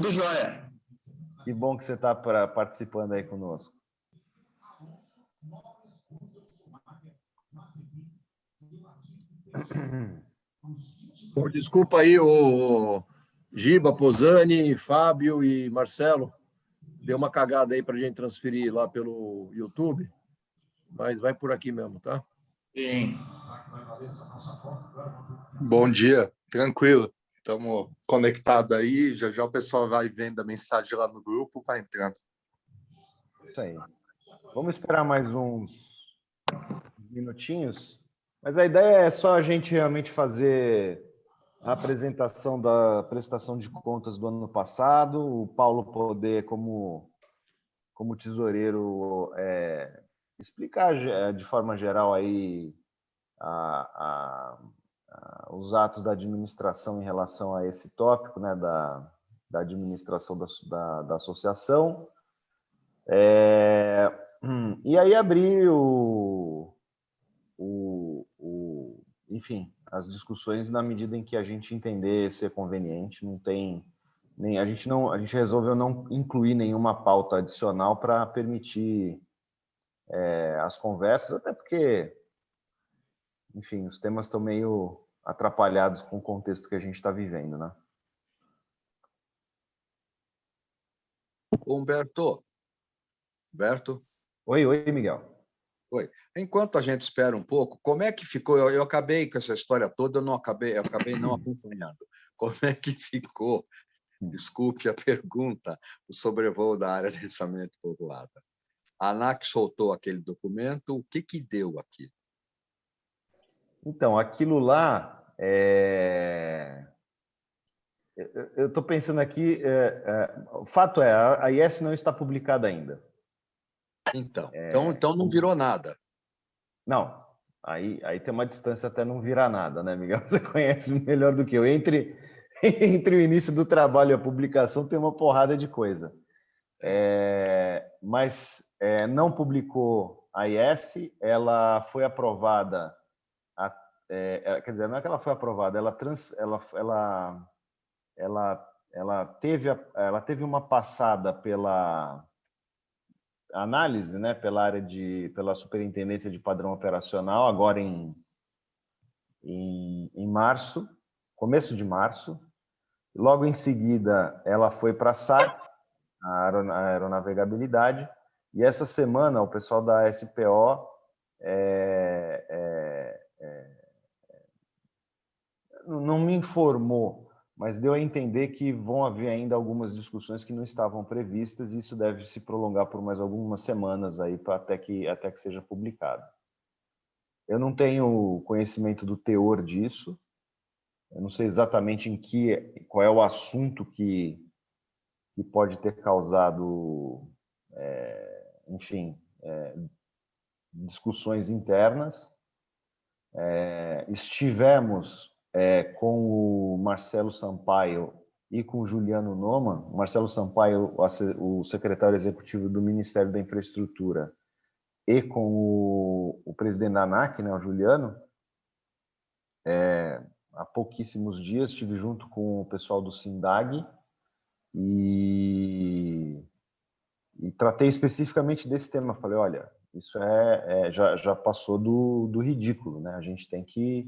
Tudo jóia. Que bom que você está participando aí conosco. Desculpa aí, o Giba, Posani, Fábio e Marcelo. Deu uma cagada aí para a gente transferir lá pelo YouTube, mas vai por aqui mesmo, tá? Sim. Bom dia, tranquilo. Estamos conectados aí. Já já o pessoal vai vendo a mensagem lá no grupo, vai entrando. Isso aí. Vamos esperar mais uns minutinhos, mas a ideia é só a gente realmente fazer a apresentação da prestação de contas do ano passado, o Paulo poder, como tesoureiro, explicar de forma geral aí os atos da administração em relação a esse tópico, né, da administração da associação. E aí abrir enfim, as discussões na medida em que a gente entender ser conveniente. Não tem a gente resolveu não incluir nenhuma pauta adicional para permitir as conversas, até porque, enfim, os temas estão meio atrapalhados com o contexto que a gente está vivendo, né? Humberto. Oi, Miguel. Oi. Enquanto a gente espera um pouco, como é que ficou? Eu acabei com essa história toda, eu acabei não acompanhando. Como é que ficou, desculpe a pergunta, o sobrevoo da área de densamento povoada? A ANAC soltou aquele documento, o que deu aqui? Então, aquilo lá, eu estou pensando aqui, o fato é, a IS não está publicada ainda. Então não virou nada. Não, aí tem uma distância até não virar nada, né, Miguel? Você conhece melhor do que eu. Entre o início do trabalho e a publicação tem uma porrada de coisa. Mas não publicou a IS, ela foi aprovada, quer dizer, não é que ela foi aprovada, ela teve uma passada pela análise, né, pela Superintendência de Padrão Operacional, agora em março, começo de março. Logo em seguida, ela foi para a SAC, a Aeronavegabilidade, e essa semana o pessoal da SPO não me informou, mas deu a entender que vão haver ainda algumas discussões que não estavam previstas, e isso deve se prolongar por mais algumas semanas aí até que seja publicado. Eu não tenho conhecimento do teor disso, eu não sei exatamente qual é o assunto que pode ter causado, enfim, discussões internas. Estivemos com o Marcelo Sampaio e com o Juliano Noman. O Marcelo Sampaio, o secretário executivo do Ministério da Infraestrutura, e com o presidente da ANAC, né, o Juliano. Há pouquíssimos dias estive junto com o pessoal do SINDAG e tratei especificamente desse tema. Falei, olha, isso já passou do ridículo, né? A gente tem que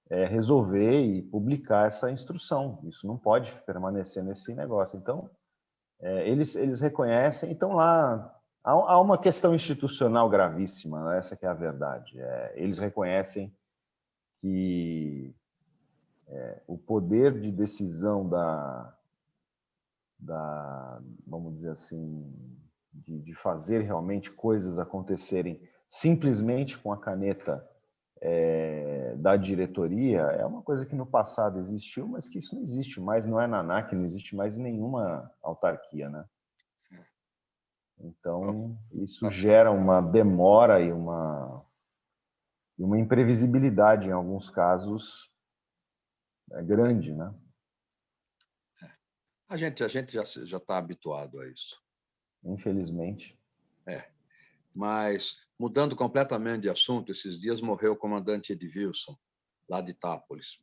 resolver e publicar essa instrução. Isso não pode permanecer nesse negócio. Então, eles reconhecem. Então, lá há uma questão institucional gravíssima, essa que é a verdade. Eles reconhecem que o poder de decisão vamos dizer assim, de fazer realmente coisas acontecerem simplesmente com a caneta da diretoria é uma coisa que no passado existiu, mas que isso não existe mais, não é na ANAC, não existe mais em nenhuma autarquia, né? Então, isso gera uma demora e uma imprevisibilidade, em alguns casos, grande, né? A gente já está habituado a isso. Infelizmente. Mas, mudando completamente de assunto, esses dias morreu o comandante Edilson, lá de Itápolis.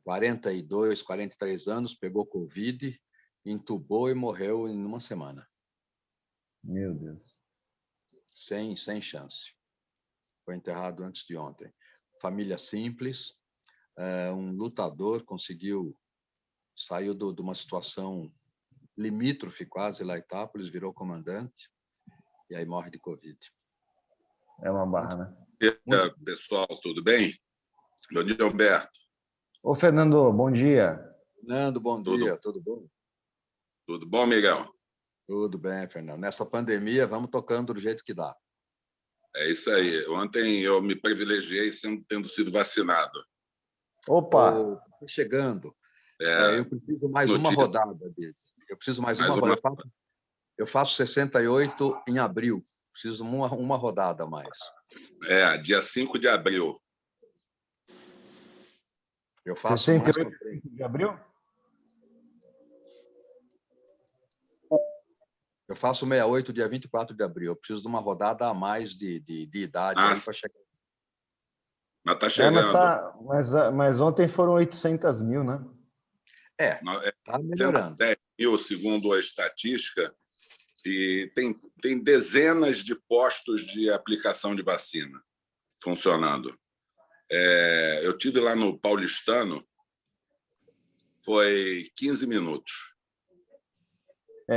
42, 43 anos, pegou Covid, entubou e morreu em uma semana, Meu Deus. sem chance. Foi enterrado antes de ontem. Família simples, um lutador saiu de uma situação limítrofe quase lá em Itápolis, virou comandante e aí morre de Covid. É uma barra, né? Pessoal, tudo bem? Bom dia, Humberto. Ô, Fernando, bom dia. Fernando, bom Tudo. dia, tudo bom? Tudo bom, Miguel? Tudo bem, Fernando. Nessa pandemia, vamos tocando do jeito que dá. É isso aí. Ontem eu me privilegiei tendo sido vacinado. Opa! Tá chegando. É, Eu preciso mais uma notícia. rodada dele. Eu preciso mais Mais uma uma. rodada. Eu faço 68 em abril. Preciso uma rodada a mais. Dia 5 de abril. Eu faço mais 68 de abril? Eu faço 68 dia 24 de abril. Eu preciso de uma rodada a mais de idade aí para chegar. Mas está chegando. Mas ontem foram 800 mil, né? Está melhorando. 110 mil, segundo a estatística, e tem dezenas de postos de aplicação de vacina funcionando. Eu tive lá no Paulistano, foi 15 minutos.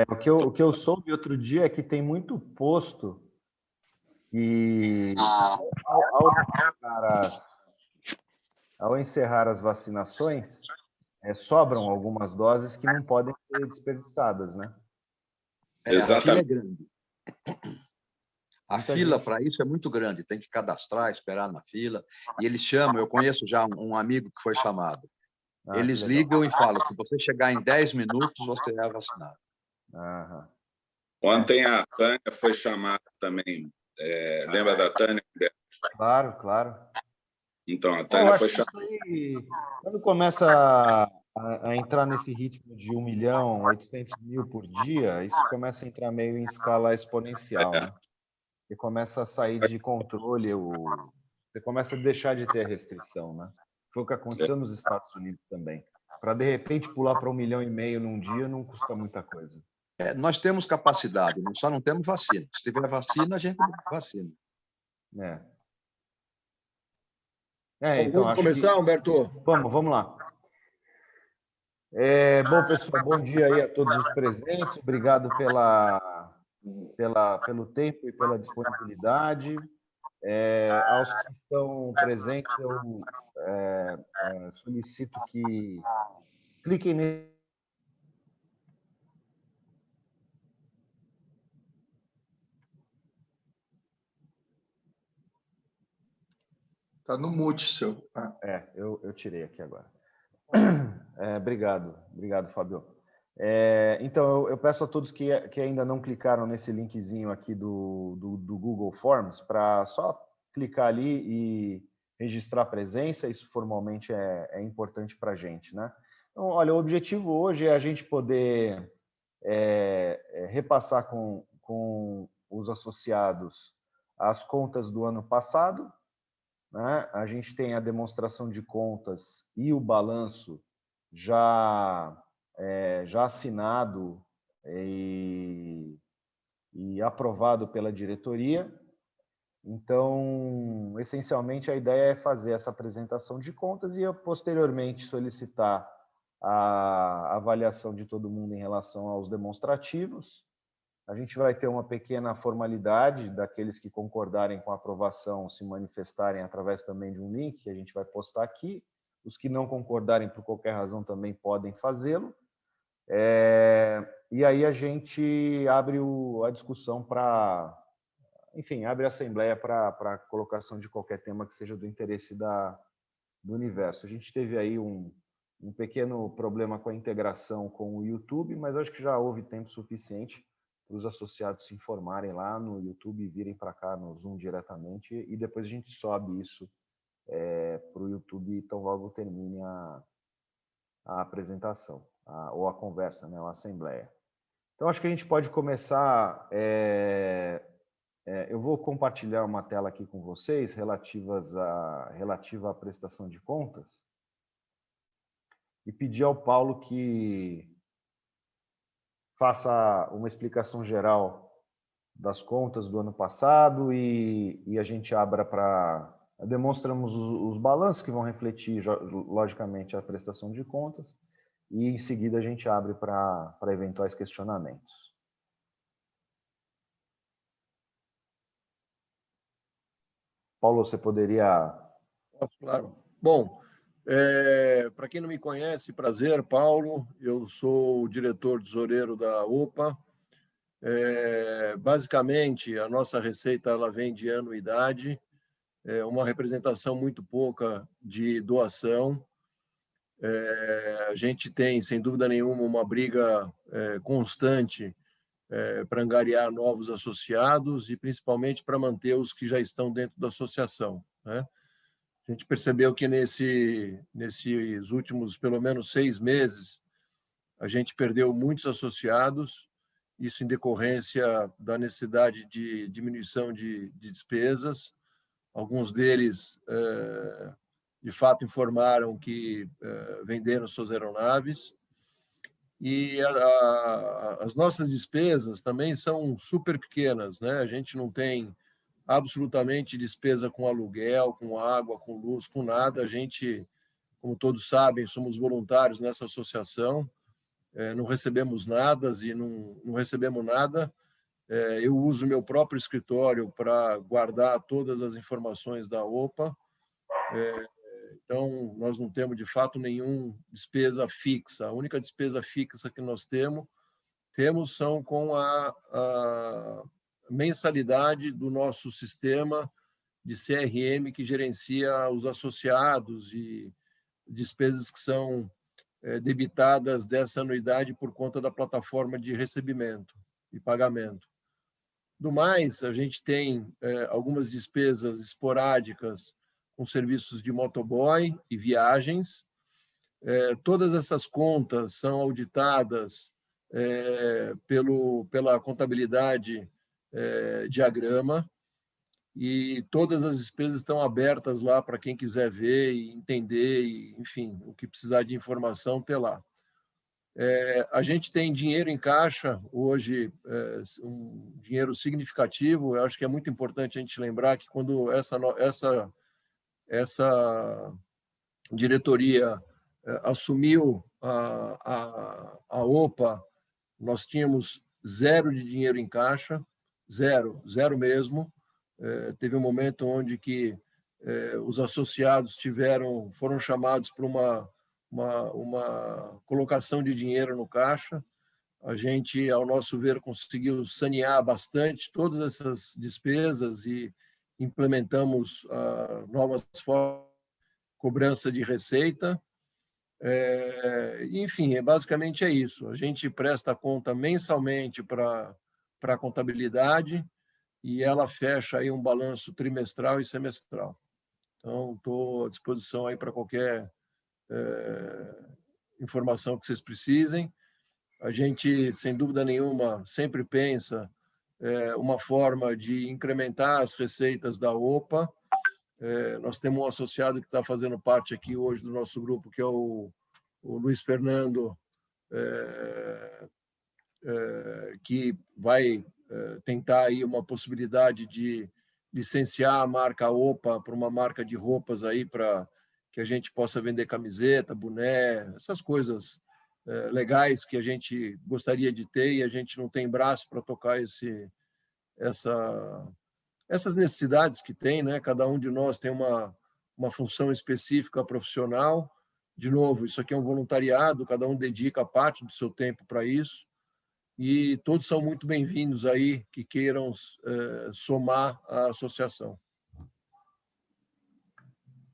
O que eu soube outro dia é que tem muito posto e ao encerrar as vacinações, sobram algumas doses que não podem ser desperdiçadas, né? A fila é grande. A Muita fila gente. para isso é muito grande. Tem que cadastrar, esperar na fila. E eles chamam, eu conheço já um amigo que foi chamado. Eles ligam e falam, se você chegar em 10 minutos, você é vacinado. Aham. Ontem a Tânia foi chamada também. Lembra da Tânia? Claro, claro. Então, a Eu Tânia acho foi que chamada. isso aí, quando começa a entrar nesse ritmo de 1.800.000 por dia, isso começa a entrar meio em escala exponencial, né? E começa a sair de controle, você começa a deixar de ter a restrição, né? Foi o que aconteceu nos Estados Unidos também. Para, de repente, pular para 1,5 milhão num dia não custa muita coisa. Nós temos capacidade, nós só não temos vacina. Se tiver vacina, a gente vacina. Então, Vamos começar, Humberto? Vamos lá. Bom, pessoal, bom dia aí a todos os presentes. Obrigado pelo tempo e pela disponibilidade. Aos que estão presentes, eu solicito que cliquem nesse. Está no mute, seu. Eu tirei aqui agora. Obrigado, Fábio. Então, eu peço a todos que ainda não clicaram nesse linkzinho aqui do Google Forms para só clicar ali e registrar a presença. Isso formalmente é importante para a gente, né? Então, olha, o objetivo hoje é a gente poder repassar com os associados as contas do ano passado, né? A gente tem a demonstração de contas e o balanço já assinado e aprovado pela diretoria. Então, essencialmente, a ideia é fazer essa apresentação de contas e, posteriormente, solicitar a avaliação de todo mundo em relação aos demonstrativos. A gente vai ter uma pequena formalidade daqueles que concordarem com a aprovação se manifestarem através também de um link que a gente vai postar aqui. Os que não concordarem por qualquer razão também podem fazê-lo. E aí a gente abre a discussão abre a assembleia para a colocação de qualquer tema que seja do interesse do universo. A gente teve aí um pequeno problema com a integração com o YouTube, mas acho que já houve tempo suficiente para os associados se informarem lá no YouTube e virem para cá no Zoom diretamente, e depois a gente sobe isso para o YouTube tão logo termine a apresentação, ou a conversa, né, a assembleia. Então, acho que a gente pode começar. Eu vou compartilhar uma tela aqui com vocês relativa à prestação de contas e pedir ao Paulo que faça uma explicação geral das contas do ano passado e a gente abra para... Demonstramos os balanços que vão refletir, logicamente, a prestação de contas e, em seguida, a gente abre para eventuais questionamentos. Paulo, você poderia... Claro. Bom, para quem não me conhece, prazer, Paulo. Eu sou o diretor tesoureiro da OPA. Basicamente, a nossa receita ela vem de anuidade, uma representação muito pouca de doação. A gente tem, sem dúvida nenhuma, uma briga constante para angariar novos associados e, principalmente, para manter os que já estão dentro da associação, né? A gente percebeu que nesses últimos, pelo menos 6 meses, a gente perdeu muitos associados, isso em decorrência da necessidade de diminuição de despesas. Alguns deles, de fato, informaram que venderam suas aeronaves. E as nossas despesas também são super pequenas, né? A gente não tem absolutamente despesa com aluguel, com água, com luz, com nada. A gente, como todos sabem, somos voluntários nessa associação, não recebemos nada e não recebemos nada. Eu uso meu próprio escritório para guardar todas as informações da OPA. Então, nós não temos, de fato, nenhuma despesa fixa. A única despesa fixa que nós temos são com a mensalidade do nosso sistema de CRM que gerencia os associados e despesas que são debitadas dessa anuidade por conta da plataforma de recebimento e pagamento. Do mais, a gente tem algumas despesas esporádicas com serviços de motoboy e viagens. Todas essas contas são auditadas pela contabilidade diagrama e todas as despesas estão abertas lá para quem quiser ver e entender, e, enfim, o que precisar de informação, ter lá. A gente tem dinheiro em caixa hoje, um dinheiro significativo. Eu acho que é muito importante a gente lembrar que quando essa diretoria assumiu a OPA, nós tínhamos 0 de dinheiro em caixa, zero mesmo. Teve um momento onde que os associados foram chamados para uma colocação de dinheiro no caixa. A gente, ao nosso ver, conseguiu sanear bastante todas essas despesas e implementamos novas formas de cobrança de receita. Enfim, basicamente é isso. A gente presta conta mensalmente para a contabilidade e ela fecha aí um balanço trimestral e semestral. Então, estou à disposição aí para qualquer informação que vocês precisem. A gente, sem dúvida nenhuma, sempre pensa uma forma de incrementar as receitas da OPA. Nós temos um associado que está fazendo parte aqui hoje do nosso grupo, que é o Luiz Fernando, que vai tentar aí uma possibilidade de licenciar a marca OPA para uma marca de roupas aí para que a gente possa vender camiseta, boné, essas coisas legais que a gente gostaria de ter e a gente não tem braço para tocar essas necessidades que tem, né? Cada um de nós tem uma função específica profissional. De novo, isso aqui é um voluntariado, cada um dedica parte do seu tempo para isso e todos são muito bem-vindos aí que queiram somar à associação.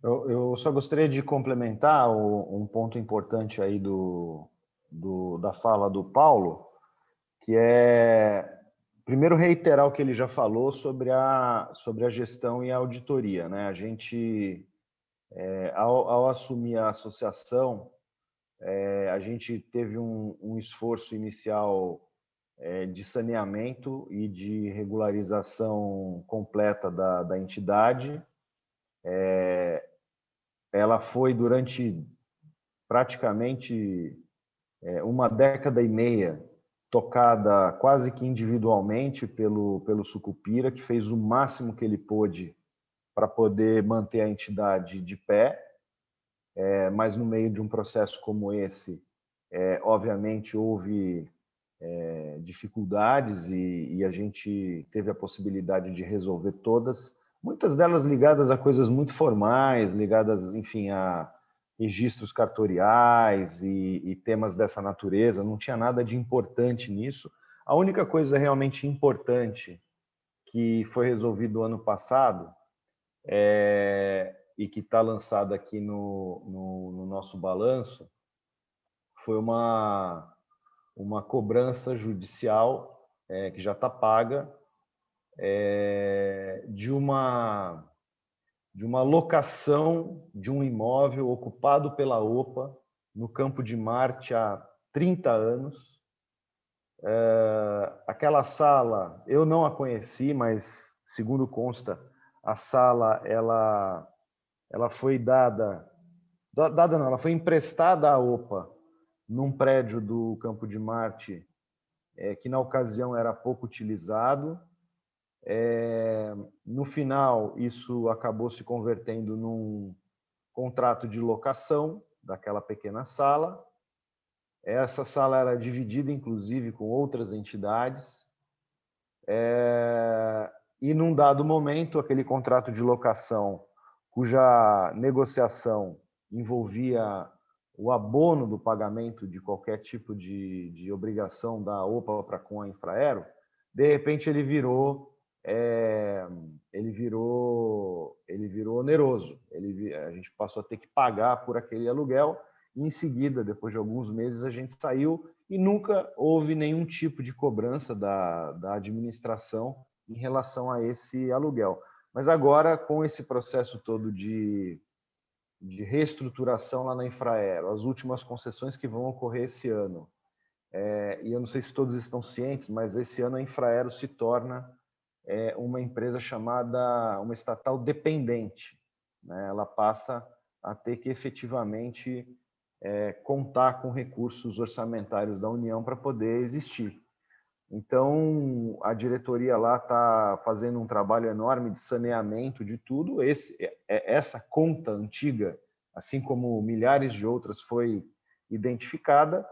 Eu só gostaria de complementar um ponto importante aí da fala do Paulo, que é, primeiro, reiterar o que ele já falou sobre a gestão e a auditoria, né? A gente, ao assumir a associação, a gente teve um esforço inicial de saneamento e de regularização completa da entidade. Ela foi durante praticamente 1 década e meia tocada quase que individualmente pelo Sucupira, que fez o máximo que ele pôde para poder manter a entidade de pé, mas no meio de um processo como esse, obviamente houve dificuldades e a gente teve a possibilidade de resolver todas, muitas delas ligadas a coisas muito formais, ligadas, enfim, a registros cartoriais e temas dessa natureza. Não tinha nada de importante nisso. A única coisa realmente importante que foi resolvido ano passado e que está lançada aqui no nosso balanço foi uma cobrança judicial que já está paga de uma locação de um imóvel ocupado pela OPA no Campo de Marte há 30 anos. Aquela sala, eu não a conheci, mas, segundo consta, a sala ela foi não, ela foi emprestada à OPA num prédio do Campo de Marte que, na ocasião, era pouco utilizado. No final, isso acabou se convertendo num contrato de locação daquela pequena sala. Essa sala era dividida, inclusive, com outras entidades. E, num dado momento, aquele contrato de locação, cuja negociação envolvia o abono do pagamento de qualquer tipo de obrigação da OPA para com a Infraero, de repente ele virou oneroso. A gente passou a ter que pagar por aquele aluguel e, em seguida, depois de alguns meses, a gente saiu e nunca houve nenhum tipo de cobrança da administração em relação a esse aluguel. Mas agora, com esse processo todo de reestruturação lá na Infraero, as últimas concessões que vão ocorrer esse ano, e eu não sei se todos estão cientes, mas esse ano a Infraero se torna uma empresa chamada, uma estatal dependente, né? Ela passa a ter que efetivamente contar com recursos orçamentários da União para poder existir. Então, a diretoria lá está fazendo um trabalho enorme de saneamento de tudo. Essa conta antiga, assim como milhares de outras, foi identificada.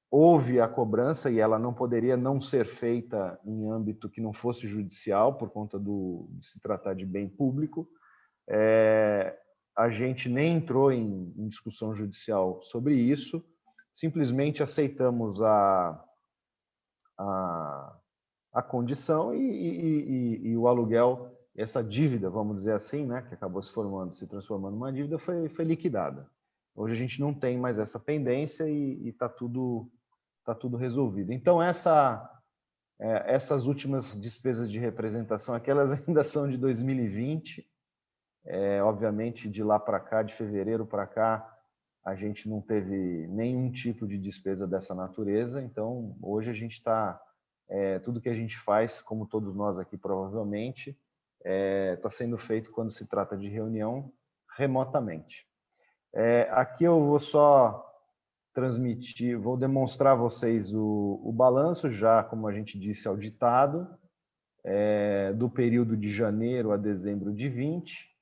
Houve a cobrança e ela não poderia não ser feita em âmbito que não fosse judicial, por conta de se tratar de bem público. A gente nem entrou em discussão judicial sobre isso, simplesmente aceitamos a condição e o aluguel, essa dívida, vamos dizer assim, né, que acabou se transformando numa dívida, foi liquidada. Hoje a gente não tem mais essa pendência e está tudo resolvido. Então, essas últimas despesas de representação, aquelas ainda são de 2020, obviamente de lá para cá, de fevereiro para cá, a gente não teve nenhum tipo de despesa dessa natureza. Então, hoje a gente está, tudo que a gente faz, como todos nós aqui provavelmente, está sendo feito quando se trata de reunião remotamente. Aqui eu vou só transmitir, vou demonstrar a vocês o balanço, já como a gente disse, auditado, do período de janeiro a dezembro de 20.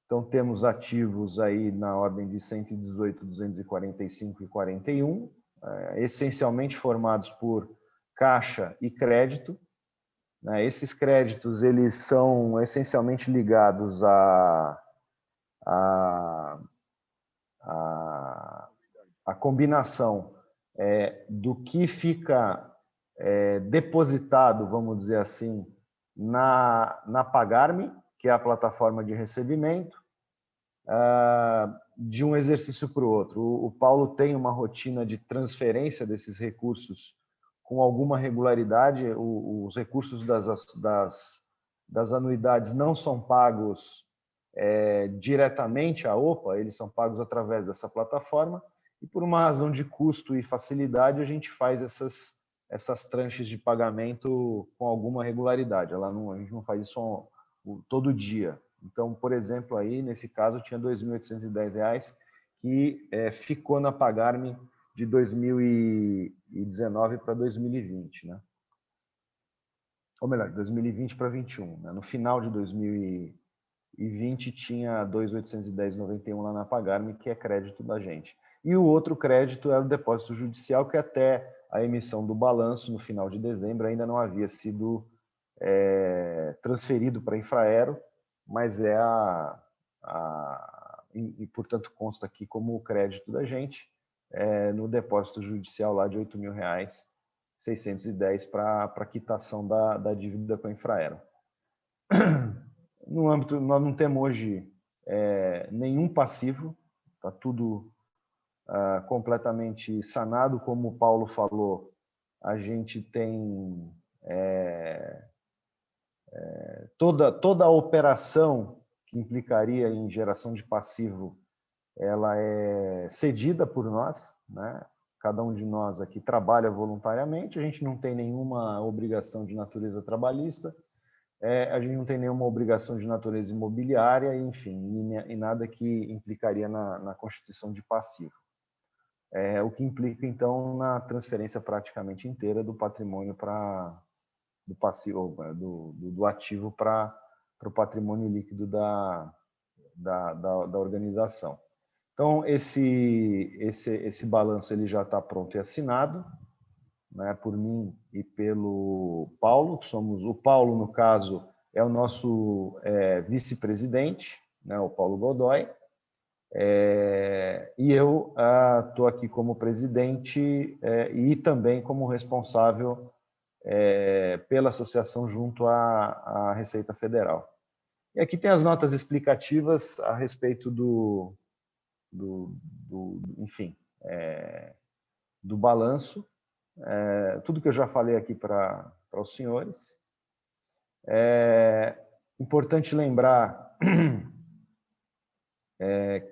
Então, temos ativos aí na ordem de 118, 245 e 41, essencialmente formados por caixa e crédito. Esses créditos, eles são essencialmente ligados à combinação do que fica depositado, vamos dizer assim, na Pagar.me, que é a plataforma de recebimento, de um exercício para o outro. O Paulo tem uma rotina de transferência desses recursos com alguma regularidade. Os recursos das anuidades não são pagos diretamente à OPA, eles são pagos através dessa plataforma, e por uma razão de custo e facilidade, a gente faz essas tranches de pagamento com alguma regularidade. A gente não faz isso todo dia. Então, por exemplo, aí nesse caso tinha R$ 2.810 que ficou na Pagar.me de 2019 para 2020, né? Ou melhor, 2020 para 2021. Né? No final de 2020 tinha 2.810,91 lá na Pagarme, que é crédito da gente. E o outro crédito era o depósito judicial, que até a emissão do balanço no final de dezembro ainda não havia sido transferido para a Infraero, mas e portanto consta aqui como o crédito da gente no depósito judicial lá de R$8.610 para quitação da dívida com a Infraero. No âmbito, nós não temos hoje nenhum passivo, está tudo completamente sanado, como o Paulo falou, a gente tem toda a operação que implicaria em geração de passivo, ela é cedida por nós, né? Cada um de nós aqui trabalha voluntariamente, a gente não tem nenhuma obrigação de natureza trabalhista, a gente não tem nenhuma obrigação de natureza imobiliária, enfim, e nada que implicaria na constituição de passivo. O que implica, então, na transferência praticamente inteira do patrimônio do passivo, do ativo para o patrimônio líquido da organização. Então, esse balanço ele já está pronto e assinado, né, por mim e pelo Paulo, que somos o Paulo, no caso, é o nosso vice-presidente, né, o Paulo Godoy, e eu estou aqui como presidente e também como responsável pela associação junto à Receita Federal. E aqui tem as notas explicativas a respeito enfim, do balanço, tudo que eu já falei aqui para os senhores. Importante lembrar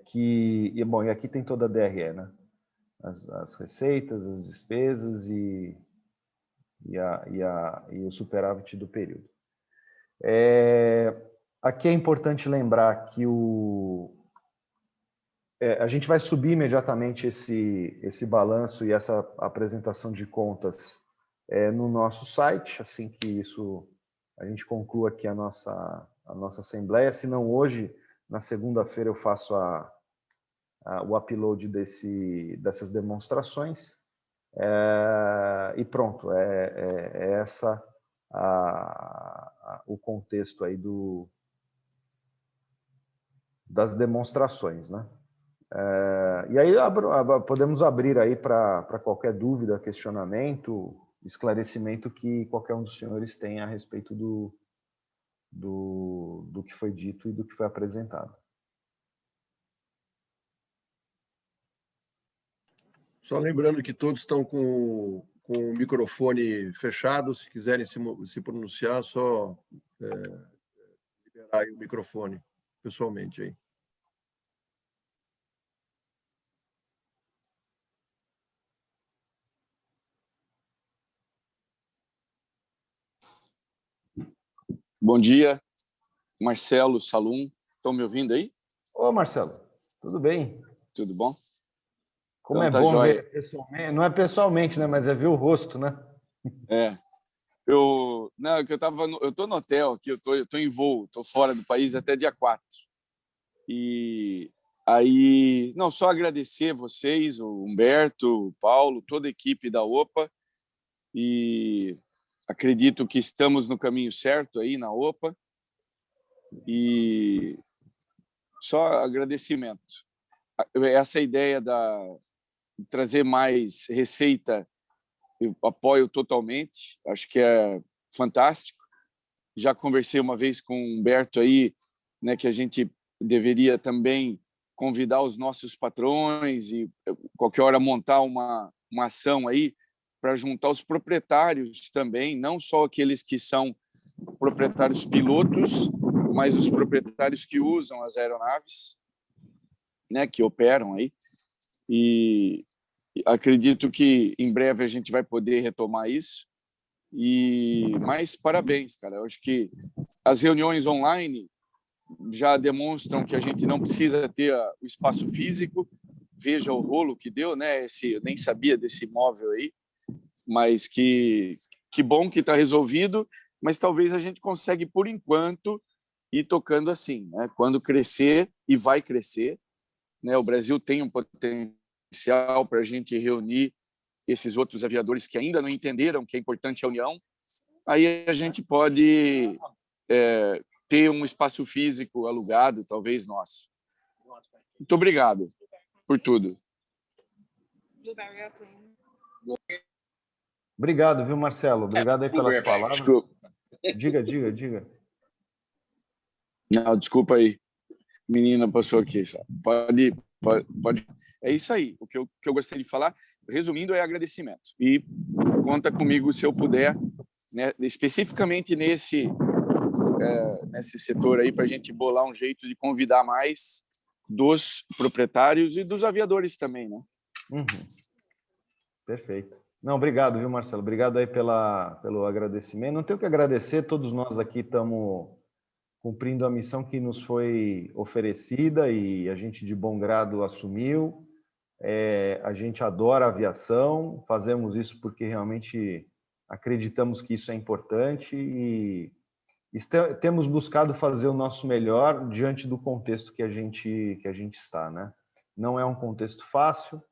que, bom, e aqui tem toda a DRE, né? As receitas, as despesas e o superávit do período. Aqui é importante lembrar que a gente vai subir imediatamente esse balanço e essa apresentação de contas no nosso site, assim que a gente conclua aqui a nossa assembleia, se não hoje, na segunda-feira eu faço o upload dessas demonstrações, e pronto, essa o contexto aí das demonstrações, né? E aí podemos abrir aí para qualquer dúvida, questionamento, esclarecimento que qualquer um dos senhores tenha a respeito do que foi dito e do que foi apresentado. Só lembrando que todos estão com o microfone fechado, se quiserem se pronunciar, só liberar aí o microfone pessoalmente aí. Bom dia, Marcelo, Salum. Estão me ouvindo aí? Ô, Marcelo, tudo bem? Tudo bom? Como então, é bom joia. ver pessoalmente, não é pessoalmente, né, mas é ver o rosto, né? Eu estou no hotel aqui, eu tô em voo, estou fora do país até dia 4. E aí, não, só agradecer vocês, o Humberto, o Paulo, toda a equipe da OPA, e acredito que estamos no caminho certo aí na OPA, e só agradecimento. Essa ideia de trazer mais receita, eu apoio totalmente, acho que é fantástico. Já conversei uma vez com o Humberto aí, né, que a gente deveria também convidar os nossos patrões e qualquer hora montar uma ação aí para juntar os proprietários também, não só aqueles que são proprietários pilotos, mas os proprietários que usam as aeronaves, né, que operam aí. E acredito que em breve a gente vai poder retomar isso. Mas parabéns, cara. Eu acho que as reuniões online já demonstram que a gente não precisa ter o espaço físico, veja o rolo que deu, né? Eu nem sabia desse imóvel aí, mas que bom que está resolvido, mas talvez a gente consegue, por enquanto, ir tocando assim, né? Quando crescer, e vai crescer, né? O Brasil tem um potencial para a gente reunir esses outros aviadores que ainda não entenderam que é importante a união, aí a gente pode ter um espaço físico alugado, talvez nosso. Muito obrigado por tudo. Obrigado, viu, Marcelo? Obrigado aí pelas palavras. Desculpa. Diga. Não, desculpa aí. Menina passou aqui. Só. Pode. É isso aí. O que eu gostaria de falar, resumindo, é agradecimento. E conta comigo se eu puder, né, especificamente nesse setor aí, para a gente bolar um jeito de convidar mais dos proprietários e dos aviadores também, né? Uhum. Perfeito. Não, obrigado, viu, Marcelo? Obrigado aí pelo agradecimento. Não tenho que agradecer, todos nós aqui estamos cumprindo a missão que nos foi oferecida e a gente de bom grado assumiu. A gente adora a aviação, fazemos isso porque realmente acreditamos que isso é importante e temos buscado fazer o nosso melhor diante do contexto que a gente está, né? Não é um contexto fácil,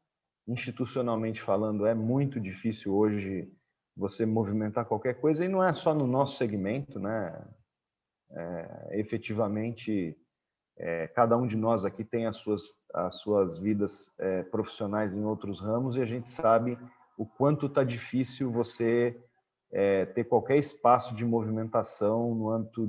institucionalmente falando, é muito difícil hoje você movimentar qualquer coisa, e não é só no nosso segmento, né? Efetivamente, cada um de nós aqui tem as suas vidas profissionais em outros ramos, e a gente sabe o quanto está difícil você ter qualquer espaço de movimentação no âmbito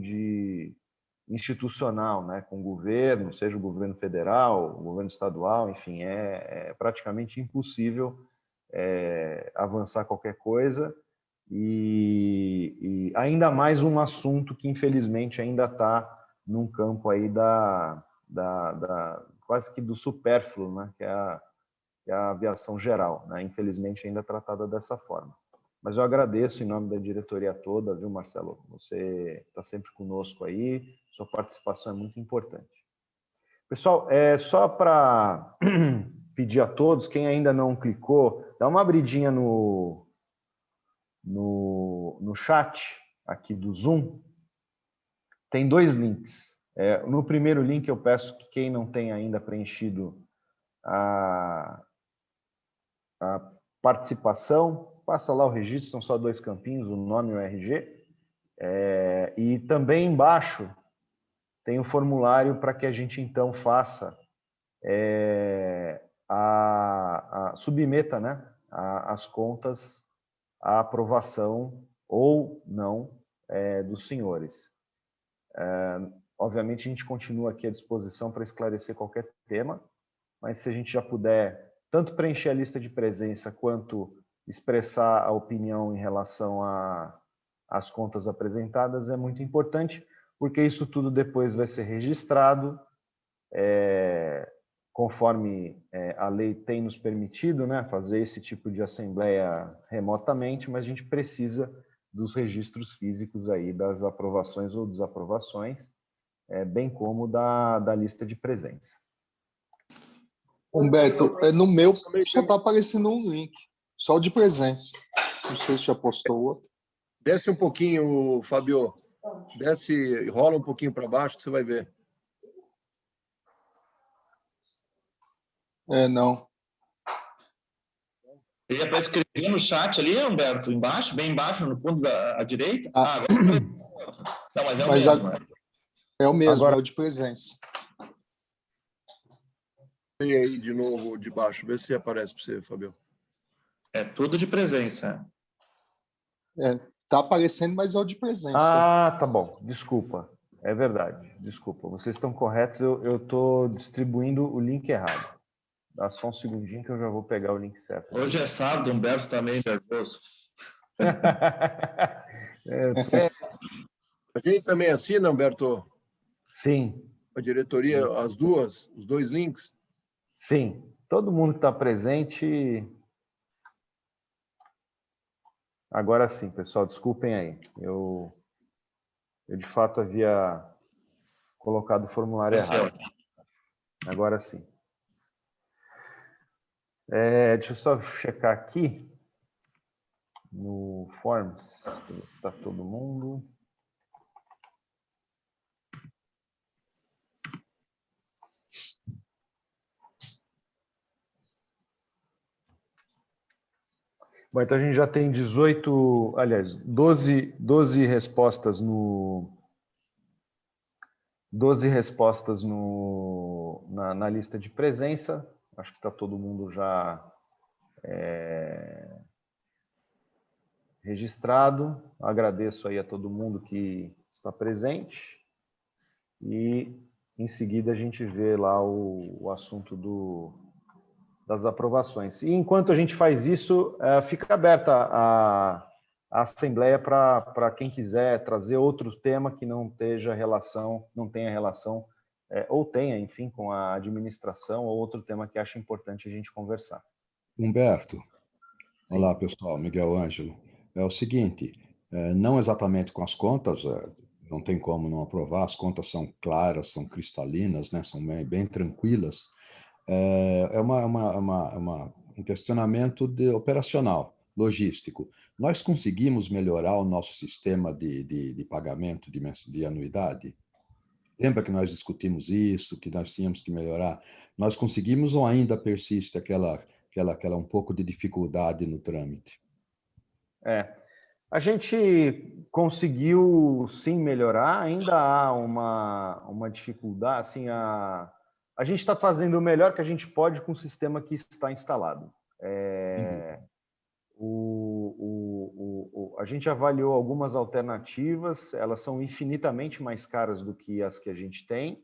institucional, né, com o governo, seja o governo federal, o governo estadual, enfim, é praticamente impossível avançar qualquer coisa, e ainda mais um assunto que infelizmente ainda está num campo aí quase que do supérfluo, né, que é a aviação geral, né, infelizmente ainda tratada dessa forma. Mas eu agradeço em nome da diretoria toda, viu, Marcelo? Você está sempre conosco aí, sua participação é muito importante. Pessoal, só para pedir a todos, quem ainda não clicou, dá uma abridinha no chat aqui do Zoom. Tem 2 links. No primeiro link eu peço que quem não tem ainda preenchido a participação, passa lá o registro, são só 2 campinhos, o nome e o RG. E também embaixo tem o formulário para que a gente então faça submeta, né, as contas à aprovação ou não dos senhores. Obviamente a gente continua aqui à disposição para esclarecer qualquer tema, mas se a gente já puder tanto preencher a lista de presença quanto expressar a opinião em relação às contas apresentadas, é muito importante, porque isso tudo depois vai ser registrado, conforme a lei tem nos permitido, né, fazer esse tipo de assembleia remotamente, mas a gente precisa dos registros físicos aí das aprovações ou desaprovações, bem como da lista de presença. Humberto, no meu só está aparecendo um link, só o de presença. Não sei se já postou outro. Desce um pouquinho, Fabio. Desce, rola um pouquinho para baixo que você vai ver. Não. Ele é para escrever no chat ali, Humberto, embaixo, bem embaixo, no fundo à direita. Agora não, mas é o mesmo. É o mesmo, agora... é o de presença. Tem aí de novo de baixo, vê se aparece para você, Fabio. É tudo de presença. Tá aparecendo, mas é o de presença. Tá bom, desculpa. É verdade, desculpa. Vocês estão corretos, eu estou distribuindo o link errado. Dá só um segundinho que eu já vou pegar o link certo. Hoje é sábado, Humberto também nervoso. A gente também assina, Humberto? Sim. A diretoria, os 2 links? Sim. Todo mundo que está presente. Agora sim, pessoal, desculpem aí. Eu de fato havia colocado o formulário errado. Agora sim. Deixa eu só checar aqui no Forms, está todo mundo. Bom, então a gente já tem 12 respostas na lista de presença. Acho que está todo mundo já registrado. Agradeço aí a todo mundo que está presente. E em seguida a gente vê lá o assunto das aprovações. E enquanto a gente faz isso, fica aberta a assembleia para quem quiser trazer outro tema que não tenha relação, ou tenha, enfim, com a administração, ou outro tema que acha importante a gente conversar. Humberto. Sim. Olá, pessoal. Miguel Ângelo. É o seguinte, não exatamente com as contas, não tem como não aprovar, as contas são claras, são cristalinas, né? São bem tranquilas. É um questionamento operacional, logístico. Nós conseguimos melhorar o nosso sistema de pagamento de anuidade? Lembra que nós discutimos isso, que nós tínhamos que melhorar? Nós conseguimos ou ainda persiste aquela um pouco de dificuldade no trâmite? A gente conseguiu sim melhorar, ainda há uma dificuldade, assim, a gente está fazendo o melhor que a gente pode com o sistema que está instalado. A gente avaliou algumas alternativas, elas são infinitamente mais caras do que as que a gente tem,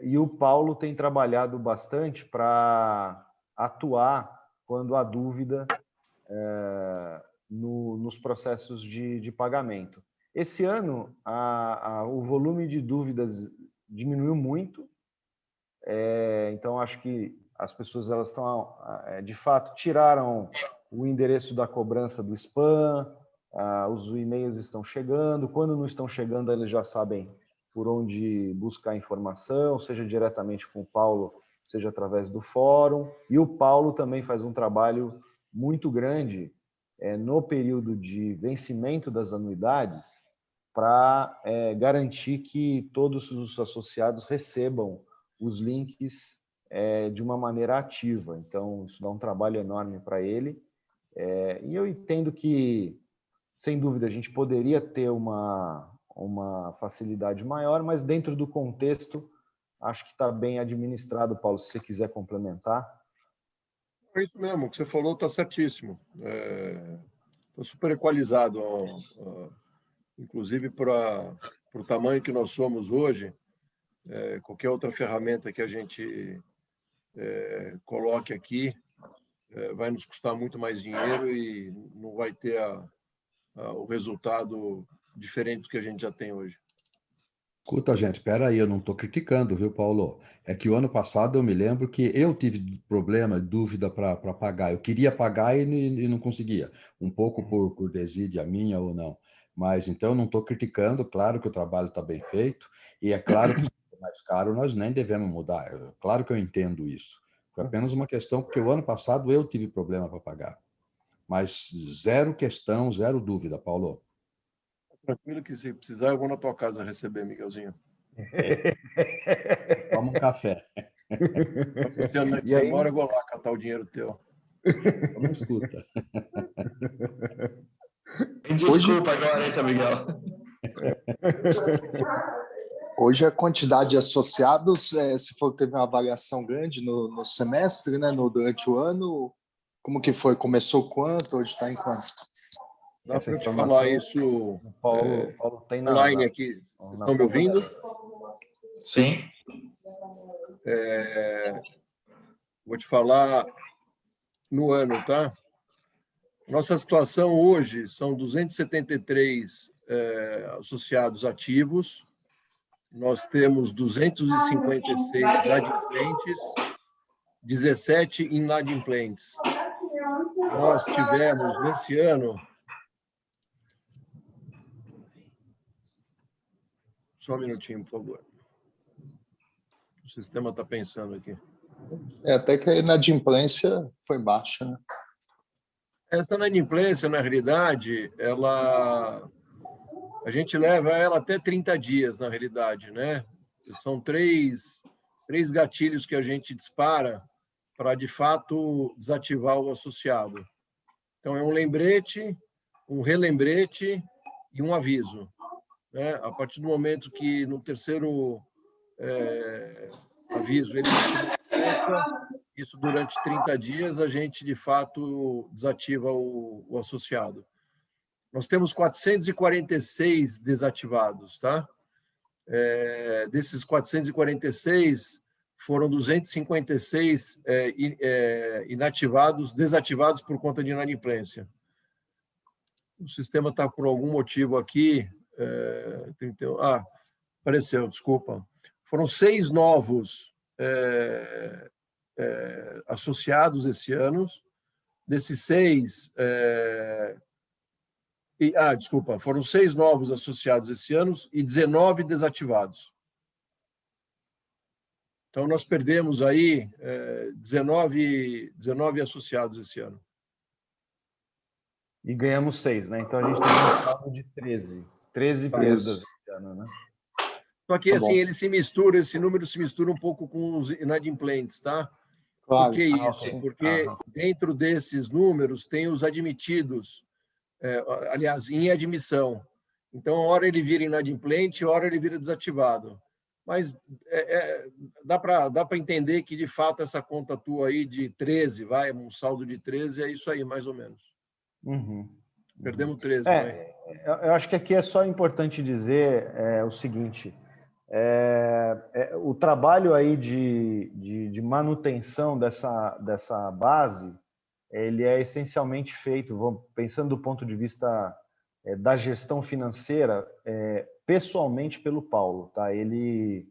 e o Paulo tem trabalhado bastante para atuar quando há dúvida nos processos de pagamento. Esse ano, o volume de dúvidas diminuiu muito, então acho que as pessoas elas estão, de fato, tiraram o endereço da cobrança do spam, os e-mails estão chegando, quando não estão chegando, eles já sabem por onde buscar informação, seja diretamente com o Paulo, seja através do fórum, e o Paulo também faz um trabalho muito grande no período de vencimento das anuidades para garantir que todos os associados recebam os links de uma maneira ativa. Então, isso dá um trabalho enorme para ele. E eu entendo que, sem dúvida, a gente poderia ter uma facilidade maior, mas dentro do contexto, acho que está bem administrado, Paulo, se você quiser complementar. É isso mesmo, o que você falou está certíssimo. Está super equalizado, inclusive para o tamanho que nós somos hoje. Qualquer outra ferramenta que a gente coloque aqui vai nos custar muito mais dinheiro e não vai ter o resultado diferente do que a gente já tem hoje. Escuta, gente, espera aí, eu não estou criticando, viu, Paulo? É que o ano passado eu me lembro que eu tive problema, dúvida para pagar. Eu queria pagar e não conseguia. Um pouco por desídia minha ou não. Mas então eu não estou criticando, claro que o trabalho está bem feito, e é claro que se for mais caro, nós nem devemos mudar. Claro que eu entendo isso. Foi apenas uma questão, porque o ano passado eu tive problema para pagar. Mas zero questão, zero dúvida, Paulo. Tranquilo que se precisar eu vou na tua casa receber, Miguelzinho. Toma um café. Luciano, que você embora, eu vou lá catar o dinheiro teu. Não escuta. Desculpa agora, hein, seu Miguel. Hoje a quantidade de associados, se for teve uma variação grande no semestre, né, durante o ano, como que foi? Começou quanto? Hoje está em quanto? Dá para eu te falar isso Paulo tem online aqui. Vocês estão me ouvindo? Sim. Vou te falar no ano, tá? Nossa situação hoje são 273 associados ativos. Nós temos 256 adimplentes, 17 inadimplentes. Nós tivemos, nesse ano... Só um minutinho, por favor. O sistema está pensando aqui. Até que a inadimplência foi baixa, né? Essa inadimplência, na realidade, a gente leva ela até 30 dias, na realidade, né? São três gatilhos que a gente dispara para, de fato, desativar o associado. Então, é um lembrete, um relembrete e um aviso, né? A partir do momento que, no terceiro aviso, ele se manifesta, isso durante 30 dias, a gente, de fato, desativa o associado. Nós temos 446 desativados, tá? Desses 446, foram 256 inativados, desativados por conta de inadimplência. O sistema está, por algum motivo aqui... apareceu, desculpa. Foram 6 novos associados esse ano. Desses 6... desculpa, foram 6 novos associados esse ano e 19 desativados. Então, nós perdemos aí 19 associados esse ano. E ganhamos 6, né? Então, a gente tem um saldo de 13. 13 perdas esse ano, né? Só que, assim, ele se mistura, esse número se mistura um pouco com os inadimplentes, tá? Claro. Por que isso? Okay. Porque dentro desses números tem os admitidos, aliás, em admissão. Então, a hora ele vira inadimplente, a hora ele vira desativado. Mas dá para entender que, de fato, essa conta tua aí de 13, um saldo de 13, é isso aí, mais ou menos. Perdemos 13. Eu acho que aqui é só importante dizer o seguinte, o trabalho aí de manutenção dessa base, ele é essencialmente feito, pensando do ponto de vista da gestão financeira, pessoalmente pelo Paulo, tá? Ele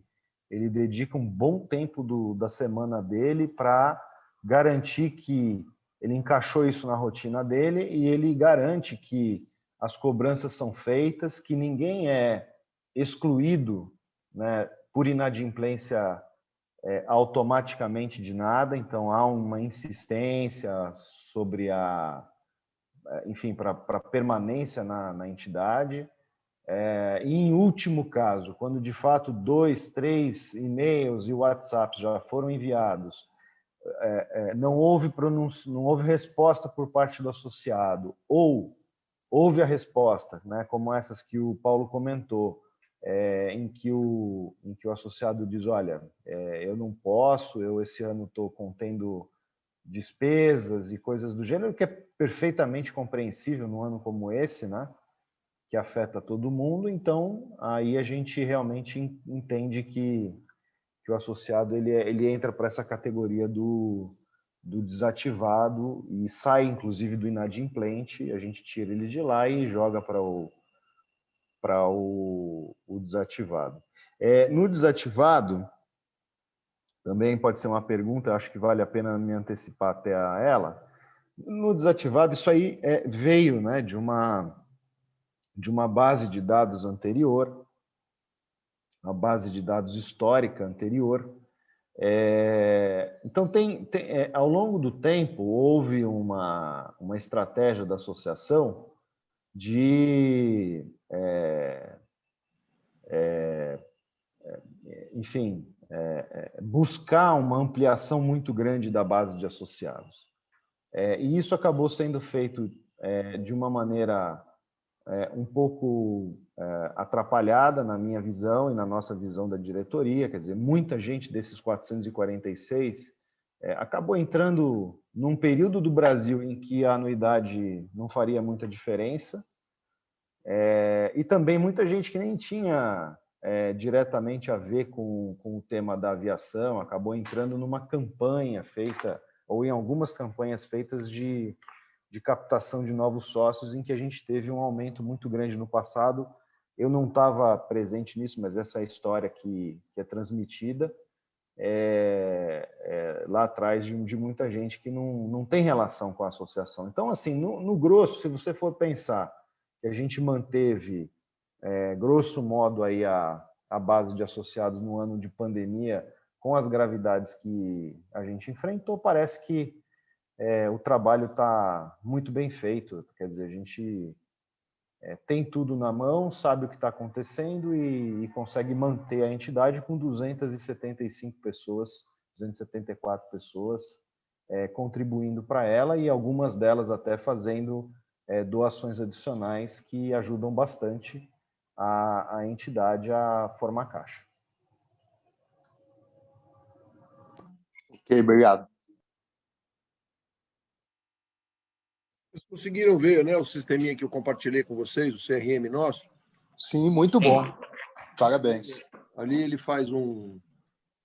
dedica um bom tempo da semana dele para garantir que ele encaixou isso na rotina dele e ele garante que as cobranças são feitas, que ninguém é excluído, né, por inadimplência automaticamente de nada. Então, há uma insistência sobre para permanência na entidade. E, em último caso, quando de fato 2, 3 e-mails e WhatsApps já foram enviados, não houve resposta por parte do associado, ou houve a resposta, né, como essas que o Paulo comentou, em que o associado diz, olha, eu não posso, eu esse ano estou contendo despesas e coisas do gênero, que é perfeitamente compreensível num ano como esse, né, que afeta todo mundo. Então, aí a gente realmente entende que o associado ele entra para essa categoria do desativado e sai, inclusive, do inadimplente. A gente tira ele de lá e joga para o desativado. No desativado, também pode ser uma pergunta, acho que vale a pena me antecipar até a ela. No desativado, isso aí veio, né, de uma base de dados anterior, a base de dados histórica anterior. Então, ao longo do tempo, houve uma estratégia da associação de, buscar uma ampliação muito grande da base de associados. E isso acabou sendo feito de uma maneira um pouco atrapalhada na minha visão e na nossa visão da diretoria. Quer dizer, muita gente desses 446 acabou entrando num período do Brasil em que a anuidade não faria muita diferença, e também muita gente que nem tinha diretamente a ver com o tema da aviação, acabou entrando numa campanha feita, ou em algumas campanhas feitas de captação de novos sócios, em que a gente teve um aumento muito grande no passado. Eu não estava presente nisso, mas essa é a história que é transmitida lá atrás de muita gente que não tem relação com a associação. Então, assim, no grosso, se você for pensar que a gente manteve, grosso modo, aí a base de associados no ano de pandemia com as gravidades que a gente enfrentou, parece que o trabalho está muito bem feito. Quer dizer, a gente tem tudo na mão, sabe o que está acontecendo e consegue manter a entidade com 275 pessoas, 274 pessoas contribuindo para ela, e algumas delas até fazendo doações adicionais que ajudam bastante a entidade a formar caixa. Ok, obrigado. Vocês conseguiram ver, né, o sisteminha que eu compartilhei com vocês, o CRM nosso? Sim, muito bom. Parabéns. Ali ele faz um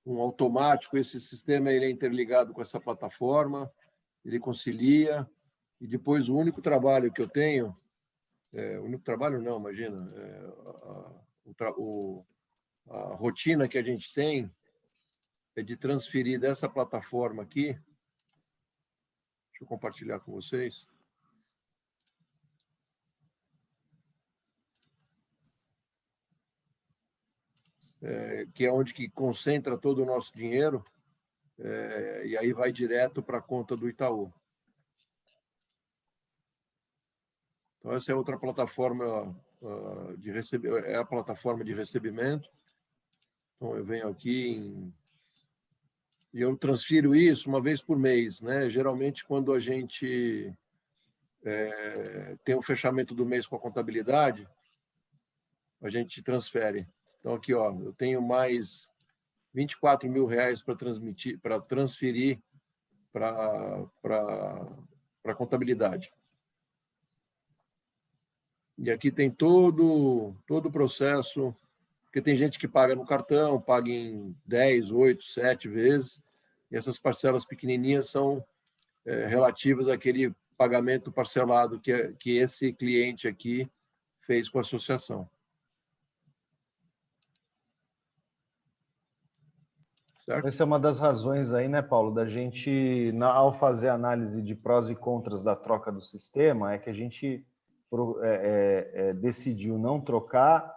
automático, esse sistema ele é interligado com essa plataforma, ele concilia, e depois o único trabalho que eu tenho, o único trabalho não, imagina, a rotina que a gente tem é de transferir dessa plataforma aqui, deixa eu compartilhar com vocês, que é onde que concentra todo o nosso dinheiro, e aí vai direto para a conta do Itaú. Então, essa é outra plataforma é a plataforma de recebimento. Então, eu venho aqui e eu transfiro isso uma vez por mês, né? Geralmente, quando a gente tem o fechamento do mês com a contabilidade, a gente transfere. Então, aqui, ó, eu tenho mais R$24 mil para transferir para a contabilidade. E aqui tem todo o processo, porque tem gente que paga no cartão, paga em 10, 8, 7 vezes, e essas parcelas pequenininhas são relativas àquele pagamento parcelado que esse cliente aqui fez com a associação. Certo? Essa é uma das razões aí, né, Paulo, da gente, ao fazer a análise de prós e contras da troca do sistema, é que a gente decidiu não trocar,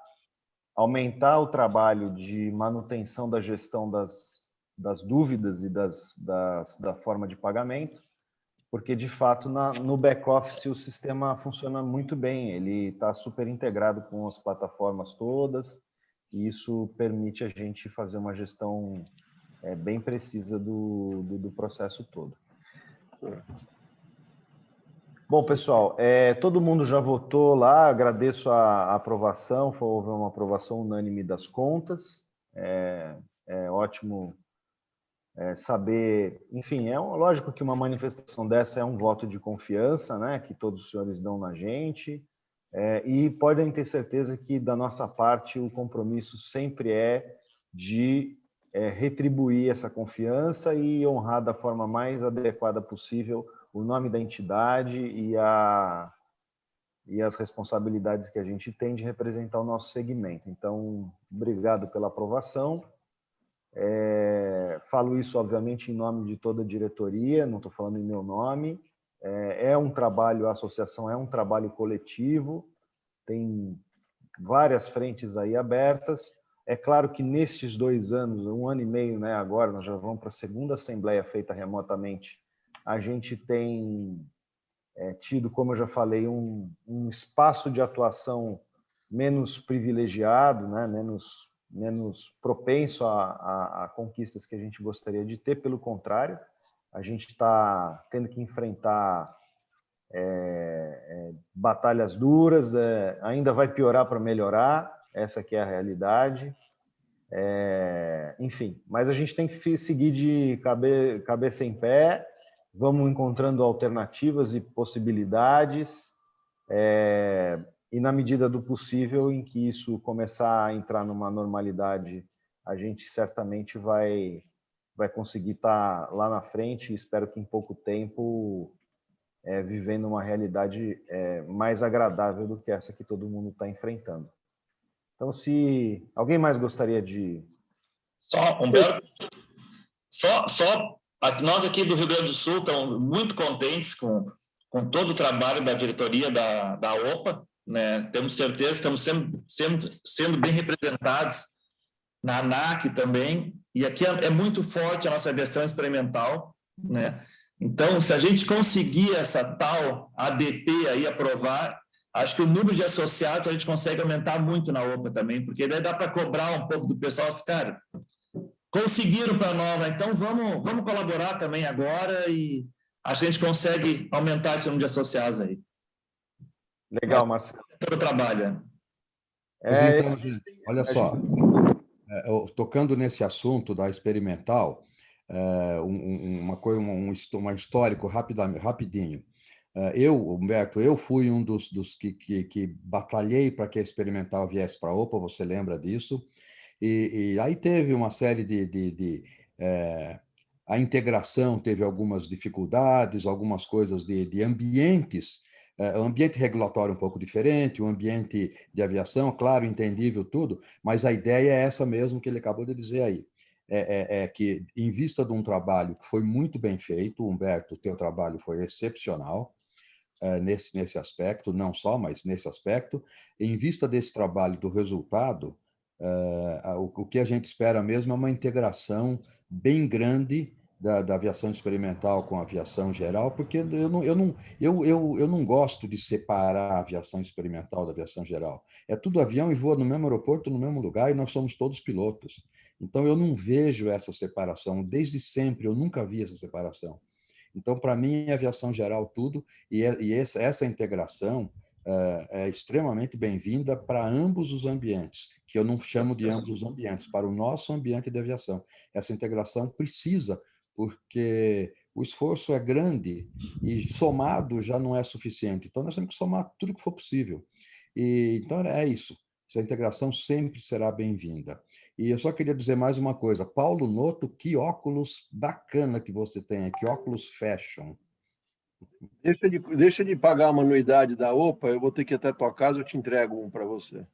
aumentar o trabalho de manutenção da gestão das dúvidas e da forma de pagamento, porque, de fato, no back-office o sistema funciona muito bem, ele está super integrado com as plataformas todas, e isso permite a gente fazer uma gestão bem precisa do processo todo. Bom, pessoal, todo mundo já votou lá, agradeço a aprovação, houve uma aprovação unânime das contas, é ótimo saber, enfim, lógico que uma manifestação dessa é um voto de confiança, né, que todos os senhores dão na gente, e podem ter certeza que, da nossa parte, o compromisso sempre é de retribuir essa confiança e honrar da forma mais adequada possível o nome da entidade e as responsabilidades que a gente tem de representar o nosso segmento. Então, obrigado pela aprovação. Falo isso, obviamente, em nome de toda a diretoria, não estou falando em meu nome. Um trabalho, a associação é um trabalho coletivo, tem várias frentes aí abertas. É claro que nesses 2 anos, 1 ano e meio, né, agora, nós já vamos para a segunda assembleia feita remotamente, a gente tem tido, como eu já falei, um espaço de atuação menos privilegiado, né, menos propenso a conquistas que a gente gostaria de ter. Pelo contrário, a gente está tendo que enfrentar batalhas duras, ainda vai piorar para melhorar, essa que é a realidade. Enfim, mas a gente tem que seguir de cabeça em pé, vamos encontrando alternativas e possibilidades, e na medida do possível, em que isso começar a entrar numa normalidade, a gente certamente vai conseguir estar lá na frente, e espero que em pouco tempo vivendo uma realidade mais agradável do que essa que todo mundo está enfrentando. Então, se alguém mais gostaria de... Só, Humberto, nós aqui do Rio Grande do Sul estamos muito contentes com todo o trabalho da diretoria da OPA, né? Temos certeza que estamos sendo bem representados na ANAC também, E aqui é muito forte a nossa aviação experimental, né? Então, se a gente conseguir essa tal ADP aí aprovar, acho que o número de associados a gente consegue aumentar muito na OPA também, porque daí dá para cobrar um pouco do pessoal, assim, cara, conseguiram para nós, então vamos colaborar também agora e acho que a gente consegue aumentar esse número de associados aí. Legal, Marcelo. Todo o trabalho. Mas então, gente, olha só, tocando nesse assunto da experimental, um histórico rapidinho. Humberto, eu fui um dos que batalhei para que a experimental viesse para a OPA, você lembra disso? E aí teve uma série a integração teve algumas dificuldades, algumas coisas de ambientes, o ambiente regulatório um pouco diferente, o ambiente de aviação, claro, entendível, tudo, mas a ideia é essa mesmo que ele acabou de dizer aí. Que, em vista de um trabalho que foi muito bem feito, Humberto, o teu trabalho foi excepcional nesse aspecto, não só, mas nesse aspecto, em vista desse trabalho, do resultado, o que a gente espera mesmo é uma integração bem grande da aviação experimental com a aviação geral, porque eu não gosto de separar a aviação experimental da aviação geral. É tudo avião e voa no mesmo aeroporto, no mesmo lugar, e nós somos todos pilotos. Então, eu não vejo essa separação. Desde sempre, eu nunca vi essa separação. Então, para mim, é aviação geral tudo, e essa integração é extremamente bem-vinda para ambos os ambientes, que eu não chamo de ambos os ambientes, para o nosso ambiente de aviação. Essa integração precisa, porque o esforço é grande e somado já não é suficiente. Então, nós temos que somar tudo que for possível. Então, é isso. Essa integração sempre será bem-vinda. E eu só queria dizer mais uma coisa. Paulo Noto, que óculos bacana que você tem, que óculos fashion. Deixa de pagar uma anuidade da OPA, eu vou ter que ir até a tua casa, eu te entrego um para você.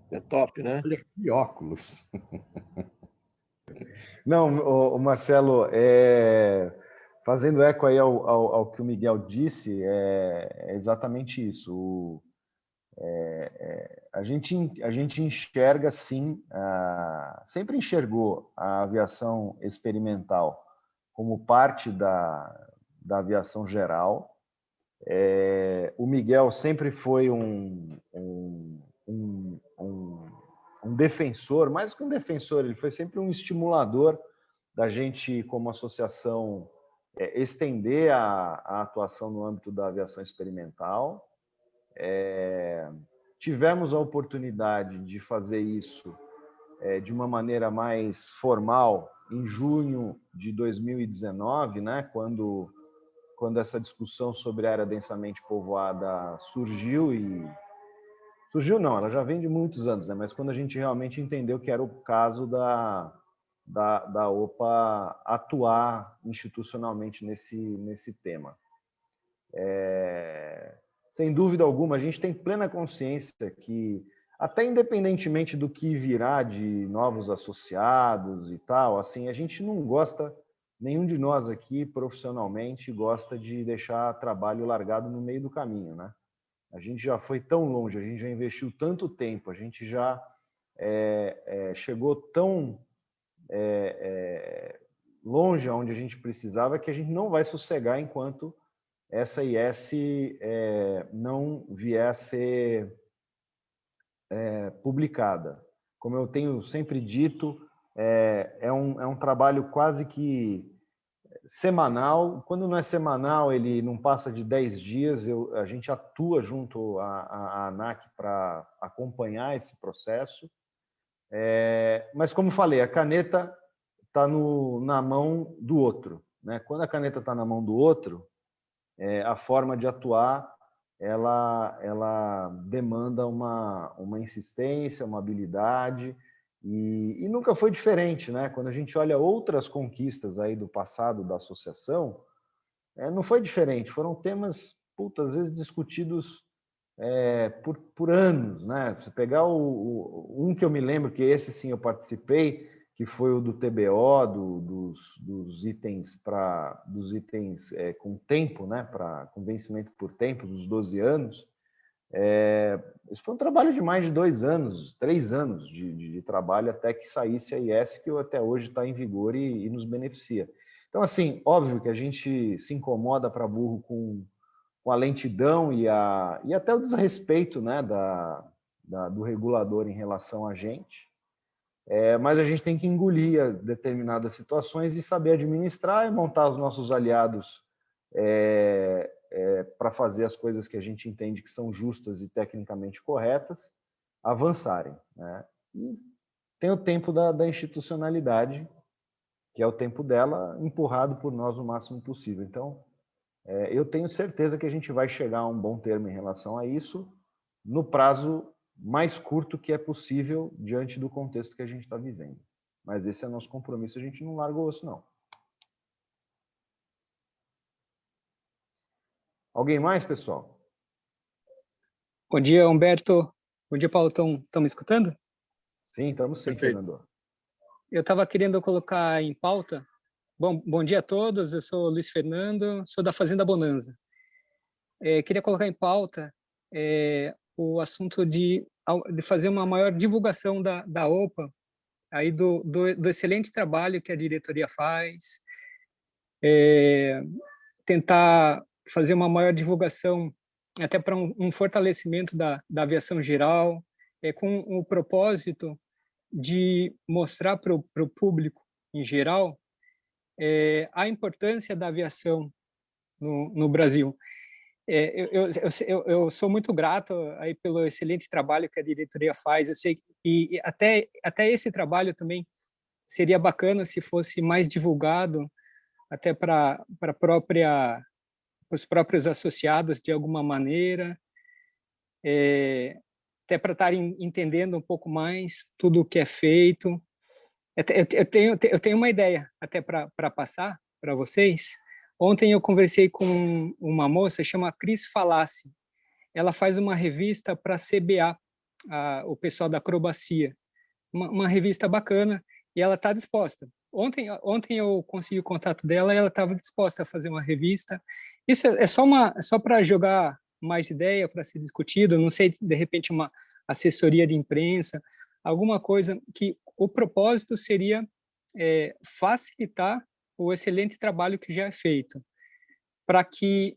É top, né? Olha que óculos. Não, o Marcelo, fazendo eco aí ao que o Miguel disse, é exatamente isso. A gente enxerga, sim, sempre enxergou a aviação experimental como parte da aviação geral. O Miguel sempre foi um defensor, mais que um defensor, ele foi sempre um estimulador da gente, como associação, estender a atuação no âmbito da aviação experimental. Tivemos a oportunidade de fazer isso de uma maneira mais formal em junho de 2019, né, quando essa discussão sobre a área densamente povoada surgiu. Surgiu não, ela já vem de muitos anos, né, mas quando a gente realmente entendeu que era o caso da OPA atuar institucionalmente nesse tema. Sem dúvida alguma, a gente tem plena consciência que, até independentemente do que virá de novos associados e tal, assim, a gente não gosta, nenhum de nós aqui profissionalmente gosta de deixar trabalho largado no meio do caminho, né? A gente já foi tão longe, a gente já investiu tanto tempo, a gente já chegou tão longe aonde a gente precisava, que a gente não vai sossegar enquanto essa IS não vier a ser publicada. Como eu tenho sempre dito, é um trabalho quase que semanal. Quando não é semanal, ele não passa de 10 dias. A gente atua junto à ANAC para acompanhar esse processo. Mas, como falei, a caneta está na mão do outro, né? Quando a caneta está na mão do outro, a forma de atuar ela demanda uma insistência, uma habilidade, e nunca foi diferente, né? Quando a gente olha outras conquistas aí do passado da associação, não foi diferente. Foram temas, às vezes discutidos por anos, né? Você pegar um que eu me lembro, que esse sim eu participei, que foi o do TBO, dos itens com tempo, né, com vencimento por tempo, dos 12 anos. Isso foi um trabalho de mais de 2 anos, 3 anos de trabalho até que saísse a IS, que até hoje está em vigor e nos beneficia. Então, assim, óbvio que a gente se incomoda para burro com a lentidão e até o desrespeito, né, do regulador em relação a gente, mas a gente tem que engolir determinadas situações e saber administrar e montar os nossos aliados para fazer as coisas que a gente entende que são justas e tecnicamente corretas avançarem, né? E tem o tempo da institucionalidade, que é o tempo dela empurrado por nós o máximo possível. Então, eu tenho certeza que a gente vai chegar a um bom termo em relação a isso no prazo mais curto que é possível diante do contexto que a gente está vivendo. Mas esse é nosso compromisso, a gente não larga o osso, não. Alguém mais, pessoal? Bom dia, Humberto. Bom dia, Paulo. Estão me escutando? Sim, estamos sim, Perfeito. Fernando. Eu estava querendo colocar em pauta. Bom dia a todos, eu sou o Luiz Fernando, sou da Fazenda Bonanza. Queria colocar em pauta o assunto de fazer uma maior divulgação da OPA, aí do excelente trabalho que a diretoria faz, tentar fazer uma maior divulgação até para um fortalecimento da aviação geral, com o propósito de mostrar para o público em geral a importância da aviação no Brasil. Eu sou muito grato aí pelo excelente trabalho que a diretoria faz. Eu sei e até esse trabalho também seria bacana se fosse mais divulgado até para os próprios associados de alguma maneira, até para estarem entendendo um pouco mais tudo o que é feito. Eu tenho uma ideia até para passar para vocês. Ontem eu conversei com uma moça, chama Cris Falassi. Ela faz uma revista para a CBA, o pessoal da acrobacia. Uma revista bacana, e ela está disposta. Ontem eu consegui o contato dela e ela estava disposta a fazer uma revista. Isso é só para jogar mais ideia, para ser discutido. Não sei, de repente, uma assessoria de imprensa, alguma coisa que o propósito seria facilitar o excelente trabalho que já é feito, para que,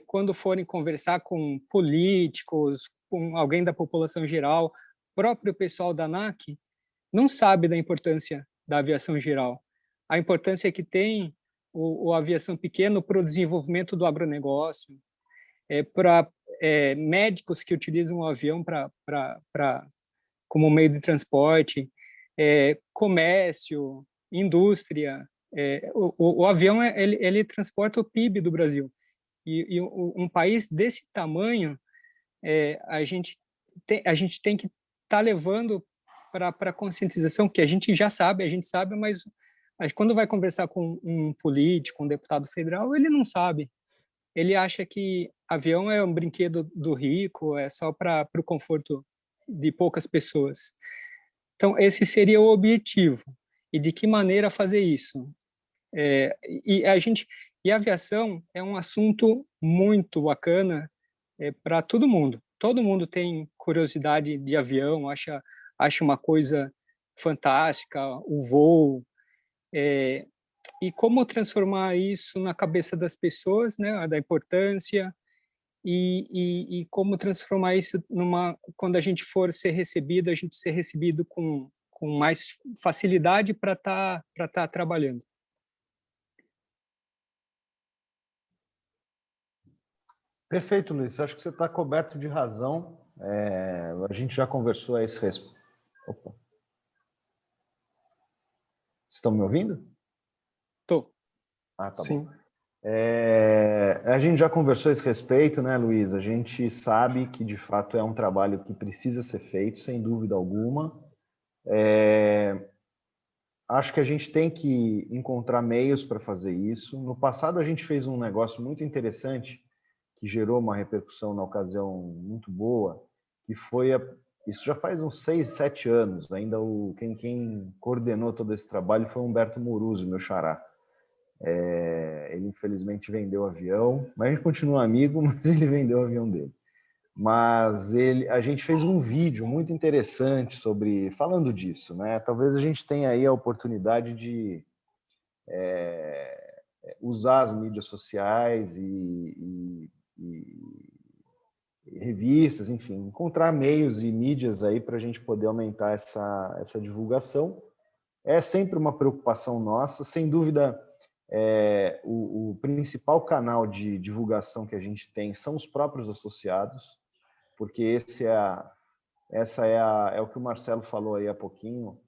quando forem conversar com políticos, com alguém da população geral, próprio pessoal da ANAC, não sabe da importância da aviação geral. A importância que tem a aviação pequena para o desenvolvimento do agronegócio, para médicos que utilizam o avião como meio de transporte, comércio, indústria. O avião ele transporta o PIB do Brasil. E um país desse tamanho, a gente tem que estar levando para a conscientização, que a gente sabe, mas quando vai conversar com um político, um deputado federal, ele não sabe. Ele acha que avião é um brinquedo do rico, é só para o conforto de poucas pessoas. Então, esse seria o objetivo. E de que maneira fazer isso? E a aviação é um assunto muito bacana para todo mundo. Todo mundo tem curiosidade de avião, acha uma coisa fantástica, o voo. E como transformar isso na cabeça das pessoas, né, da importância, e como transformar isso quando a gente for ser recebido, a gente ser recebido com mais facilidade para tá trabalhando. Perfeito, Luiz. Acho que você está coberto de razão. A gente já conversou a esse respeito. Opa. Estão me ouvindo? Estou. Ah, tá Sim. bom. A gente já conversou a esse respeito, né, Luiz? A gente sabe que, de fato, é um trabalho que precisa ser feito, sem dúvida alguma. Acho que a gente tem que encontrar meios para fazer isso. No passado, a gente fez um negócio muito interessante, que gerou uma repercussão na ocasião muito boa, que foi isso já faz uns 6, 7 anos. Ainda quem coordenou todo esse trabalho foi Humberto Moruzzi, meu xará. Ele infelizmente vendeu o avião, mas a gente continua amigo, mas ele vendeu o avião dele. mas a gente fez um vídeo muito interessante falando disso, né? Talvez a gente tenha aí a oportunidade de usar as mídias sociais e revistas, enfim, encontrar meios e mídias aí para a gente poder aumentar essa divulgação. É sempre uma preocupação nossa, sem dúvida. O principal canal de divulgação que a gente tem são os próprios associados, porque é o que o Marcelo falou aí há pouquinho.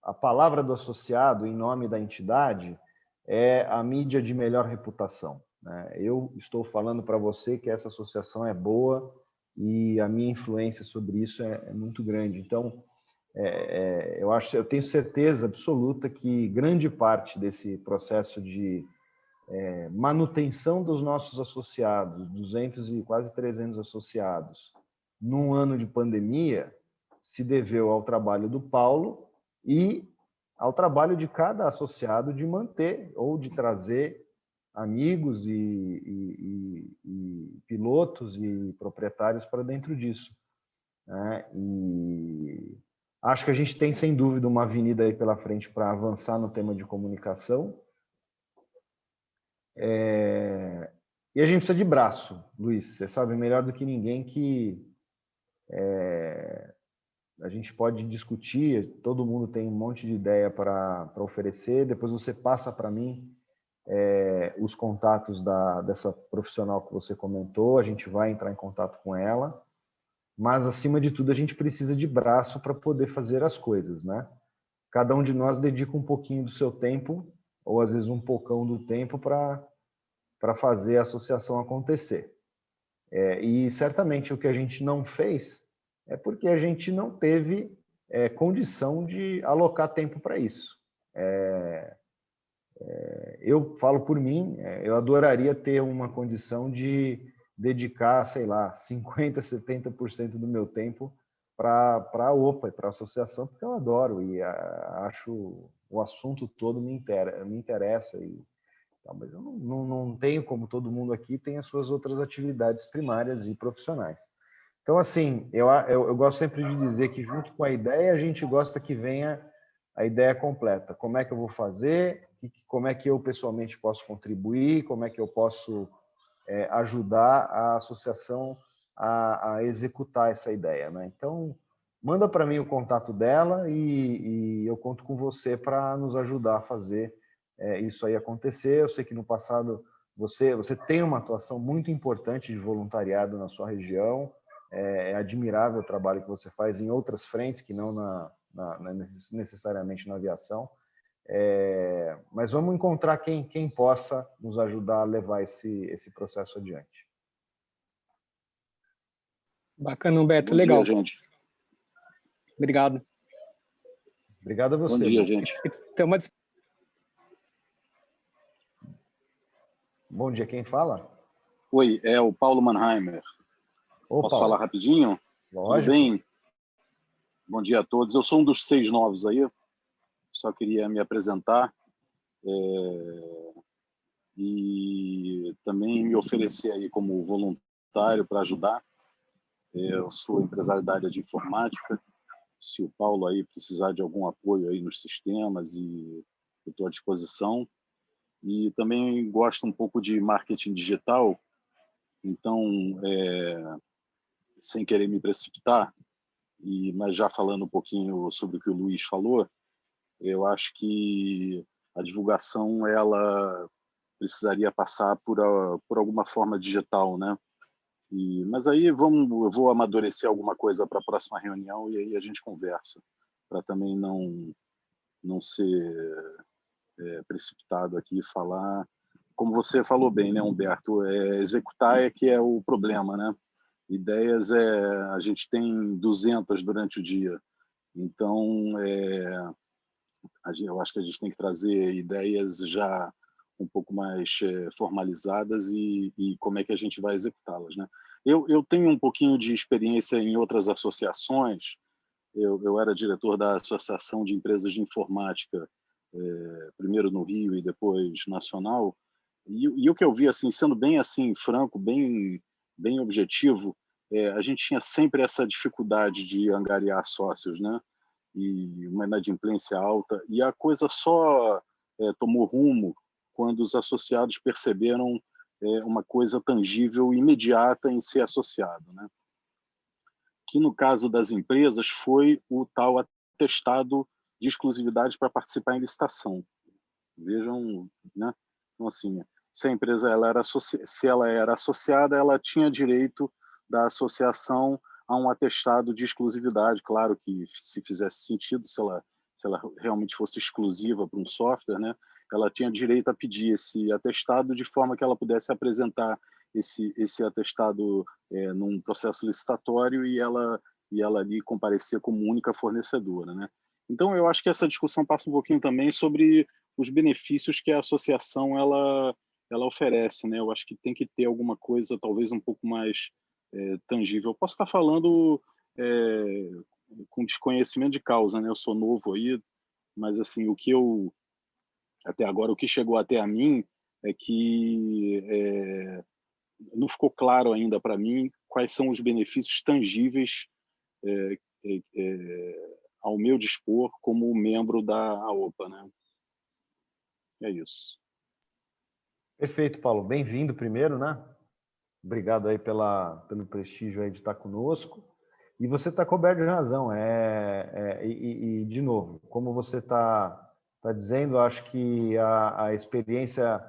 A palavra do associado em nome da entidade é a mídia de melhor reputação, né? Eu estou falando para você que essa associação é boa e a minha influência sobre isso é muito grande. Então, eu tenho certeza absoluta que grande parte desse processo de manutenção dos nossos associados, 200 e quase 300 associados, num ano de pandemia, se deveu ao trabalho do Paulo e ao trabalho de cada associado de manter ou de trazer amigos e pilotos e proprietários para dentro disso, né? E acho que a gente tem, sem dúvida, uma avenida aí pela frente para avançar no tema de comunicação. E a gente precisa de braço, Luiz. Você sabe melhor do que ninguém que a gente pode discutir, todo mundo tem um monte de ideia para oferecer, depois você passa para mim os contatos dessa profissional que você comentou, a gente vai entrar em contato com ela, mas, acima de tudo, a gente precisa de braço para poder fazer as coisas, né? Cada um de nós dedica um pouquinho do seu tempo, ou às vezes um pocão do tempo, para fazer a associação acontecer. E certamente o que a gente não fez é porque a gente não teve condição de alocar tempo para isso. Eu falo por mim, eu adoraria ter uma condição de dedicar, sei lá, 50%, 70% do meu tempo para a OPA e para a associação, porque eu adoro e acho o assunto todo me interessa. Mas eu não tenho, como todo mundo aqui, tem as suas outras atividades primárias e profissionais. Então, assim, eu gosto sempre de dizer que, junto com a ideia, a gente gosta que venha a ideia completa. Como é que eu vou fazer? Como é que eu, pessoalmente, posso contribuir? Como é que eu posso ajudar a associação a executar essa ideia, né? Então, manda para mim o contato dela e eu conto com você para nos ajudar a fazer isso aí acontecer. Eu sei que no passado você tem uma atuação muito importante de voluntariado na sua região. É admirável o trabalho que você faz em outras frentes, que não necessariamente na aviação. Mas vamos encontrar quem possa nos ajudar a levar esse processo adiante. Bacana, Humberto. Bom legal. Dia, gente. Obrigado. Obrigado a você. Bom dia, gente. Bom dia, quem fala? Oi, é o Paulo Mannheimer. Ô, Posso Paulo. falar rapidinho? Lógico. Tudo bem? Bom dia a todos. Eu sou um dos 6 novos aí. Só queria me apresentar e também me oferecer aí como voluntário para ajudar. Eu sou empresário da área de informática. Se o Paulo aí precisar de algum apoio aí nos sistemas, eu estou à disposição. E também gosto um pouco de marketing digital. Então, sem querer me precipitar, mas já falando um pouquinho sobre o que o Luiz falou, eu acho que a divulgação ela precisaria passar por alguma forma digital, né? Mas aí eu vou amadurecer alguma coisa para a próxima reunião e aí a gente conversa, para também não ser precipitado aqui e falar. Como você falou bem, né, Humberto? Executar que é o problema, né? Ideias a gente tem 200 durante o dia, então eu acho que a gente tem que trazer ideias já um pouco mais formalizadas e como é que a gente vai executá-las, né? Eu tenho um pouquinho de experiência em outras associações. Eu era diretor da Associação de Empresas de Informática, primeiro no Rio e depois nacional, E o que eu vi, assim, sendo bem assim franco, bem objetivo, a gente tinha sempre essa dificuldade de angariar sócios, né? E uma inadimplência alta, e a coisa só tomou rumo quando os associados perceberam uma coisa tangível e imediata em ser associado, né? Que no caso das empresas foi o tal atestado de exclusividade para participar em licitação. Vejam, né? Então, assim, se a empresa se ela era associada, ela tinha direito da associação a um atestado de exclusividade. Claro que, se fizesse sentido, se ela realmente fosse exclusiva para um software, né, ela tinha direito a pedir esse atestado de forma que ela pudesse apresentar esse atestado num processo licitatório e ela ali comparecer como única fornecedora, né? Então, eu acho que essa discussão passa um pouquinho também sobre os benefícios que a associação ela oferece, né? Eu acho que tem que ter alguma coisa talvez um pouco mais tangível. Eu posso estar falando com desconhecimento de causa, né? Eu sou novo aí, mas assim até agora o que chegou até a mim é que não ficou claro ainda para mim quais são os benefícios tangíveis ao meu dispor como membro da AOPA, né? É isso. Perfeito, Paulo. Bem-vindo primeiro, né? Obrigado aí pelo prestígio aí de estar conosco. E você está coberto de razão. De novo, como você está dizendo, acho que a experiência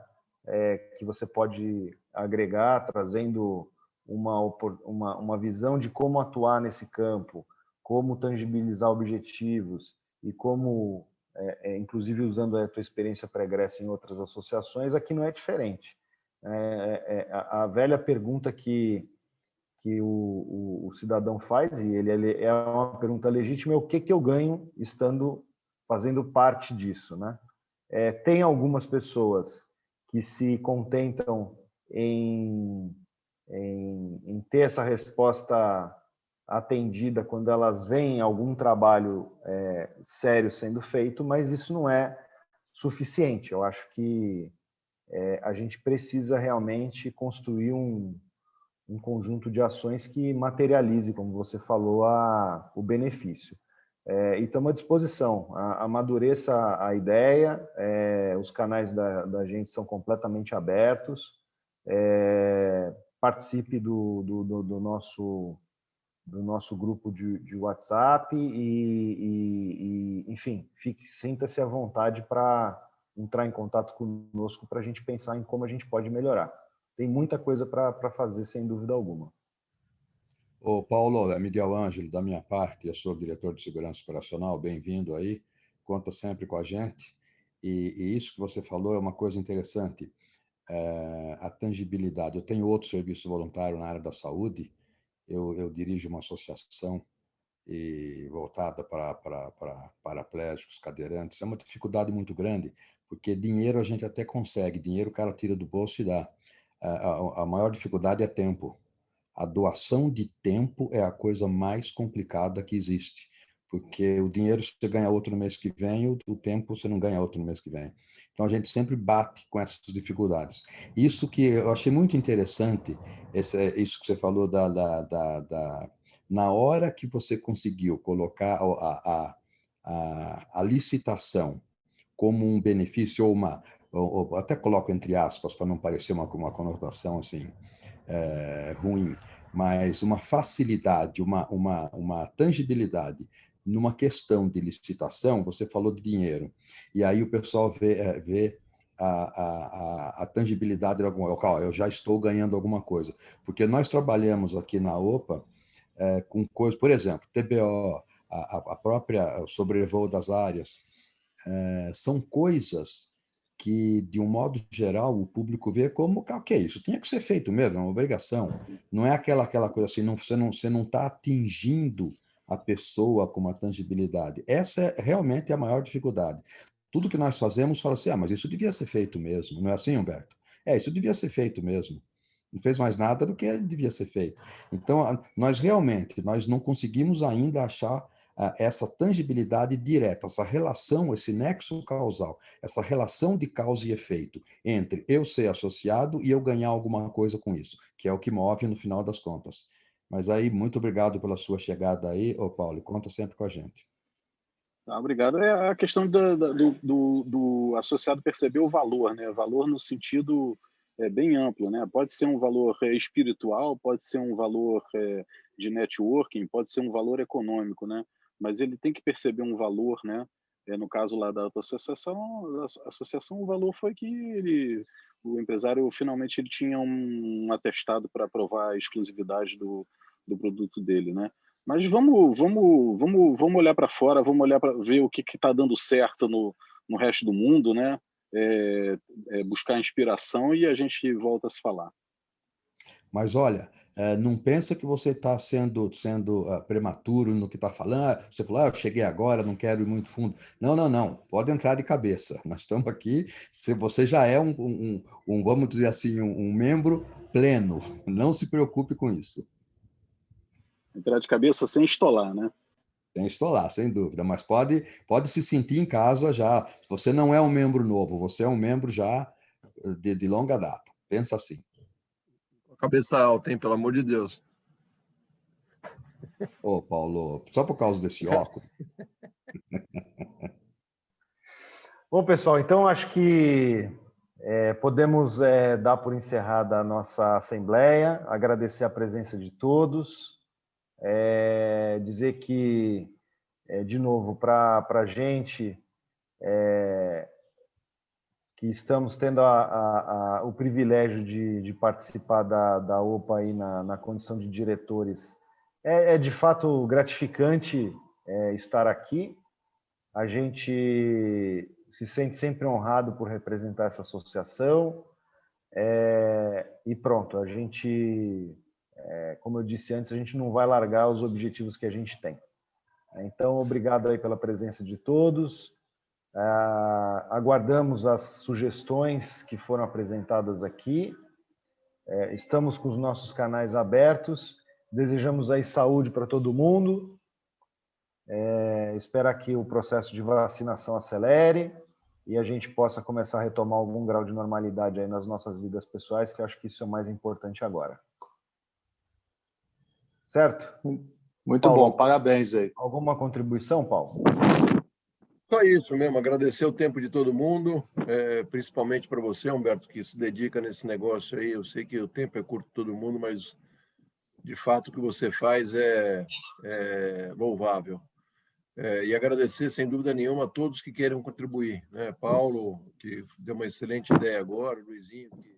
que você pode agregar, trazendo uma visão de como atuar nesse campo, como tangibilizar objetivos e como, inclusive usando a tua experiência pregressa em outras associações, aqui não é diferente. A velha pergunta que o cidadão faz, e ele é uma pergunta legítima, é o que eu ganho fazendo parte disso, né? Tem algumas pessoas que se contentam em ter essa resposta atendida quando elas veem algum trabalho sério sendo feito, mas isso não é suficiente. Eu acho que a gente precisa realmente construir um conjunto de ações que materialize, como você falou, o benefício. E estamos à disposição. Amadureça a ideia, os canais da gente são completamente abertos, participe do nosso grupo de WhatsApp enfim, sinta-se à vontade para entrar em contato conosco para a gente pensar em como a gente pode melhorar. Tem muita coisa para fazer, sem dúvida alguma. Ô, Paulo, é Miguel Ângelo, da minha parte, eu sou diretor de segurança operacional, bem-vindo aí, conta sempre com a gente. E isso que você falou é uma coisa interessante, a tangibilidade. Eu tenho outro serviço voluntário na área da saúde, eu dirijo uma associação voltada para paraplégicos, cadeirantes. É uma dificuldade muito grande, porque dinheiro a gente até consegue, dinheiro o cara tira do bolso e dá. A maior dificuldade é tempo. A doação de tempo é a coisa mais complicada que existe, porque o dinheiro você ganha outro no mês que vem, o tempo você não ganha outro no mês que vem. Então a gente sempre bate com essas dificuldades. Isso que eu achei muito interessante, isso que você falou na hora que você conseguiu colocar a licitação como um benefício ou até coloco entre aspas para não parecer uma conotação assim ruim, mas uma facilidade, uma tangibilidade numa questão de licitação. Você falou de dinheiro, e aí o pessoal vê a tangibilidade de alguma coisa. Eu já estou ganhando alguma coisa, porque nós trabalhamos aqui na OPA com coisas, por exemplo, TBO, a própria sobrevoo das áreas, são coisas que, de um modo geral, o público vê como, ok, isso tinha que ser feito mesmo, é uma obrigação. Não é aquela coisa assim, você não está atingindo a pessoa com uma tangibilidade. Essa é realmente a maior dificuldade. Tudo que nós fazemos, fala assim, mas isso devia ser feito mesmo. Não é assim, Humberto? Isso devia ser feito mesmo. Não fez mais nada do que devia ser feito. Então, nós não conseguimos ainda achar essa tangibilidade direta, essa relação, esse nexo causal, essa relação de causa e efeito entre eu ser associado e eu ganhar alguma coisa com isso, que é o que move no final das contas. Mas aí, muito obrigado pela sua chegada aí, Paulo, conta sempre com a gente. Obrigado. É a questão do associado perceber o valor, né? Valor no sentido bem amplo, né? Pode ser um valor espiritual, pode ser um valor de networking, pode ser um valor econômico, né? Mas ele tem que perceber um valor, né? No caso lá da associação, o valor foi que o empresário finalmente ele tinha um atestado para provar a exclusividade do produto dele, né? Mas vamos olhar para fora, vamos olhar para ver o que está dando certo no resto do mundo, né? Buscar inspiração e a gente volta a se falar. Mas olha, não pensa que você está sendo prematuro no que está falando. Você falou, eu cheguei agora, não quero ir muito fundo. Não. Pode entrar de cabeça. Nós estamos aqui. Se você já é vamos dizer assim, um membro pleno, não se preocupe com isso. Entrar de cabeça sem estolar, né? Sem estolar, sem dúvida. Mas pode se sentir em casa já. Você não é um membro novo, você é um membro já de longa data. Pensa assim. Cabeça alta, hein? Pelo amor de Deus. Ô, Paulo, só por causa desse óculos. Bom, pessoal, então acho que podemos dar por encerrada a nossa assembleia, agradecer a presença de todos, dizer que, de novo, para a gente, que estamos tendo o privilégio de participar da OPA aí na condição de diretores. É de fato gratificante estar aqui. A gente se sente sempre honrado por representar essa associação. E pronto, a gente, como eu disse antes, a gente não vai largar os objetivos que a gente tem. Então, obrigado aí pela presença de todos. Aguardamos as sugestões que foram apresentadas aqui. Estamos com os nossos canais abertos. Desejamos aí saúde para todo mundo. Espero que o processo de vacinação acelere e a gente possa começar a retomar algum grau de normalidade aí nas nossas vidas pessoais, que eu acho que isso é o mais importante agora. Certo? Muito Paulo, bom, parabéns aí. Alguma contribuição, Paulo? Só isso mesmo, agradecer o tempo de todo mundo, principalmente para você, Humberto, que se dedica nesse negócio aí. Eu sei que o tempo é curto para todo mundo, mas de fato o que você faz é louvável. E agradecer, sem dúvida nenhuma, a todos que queiram contribuir, né? Paulo, que deu uma excelente ideia agora, o Luizinho, que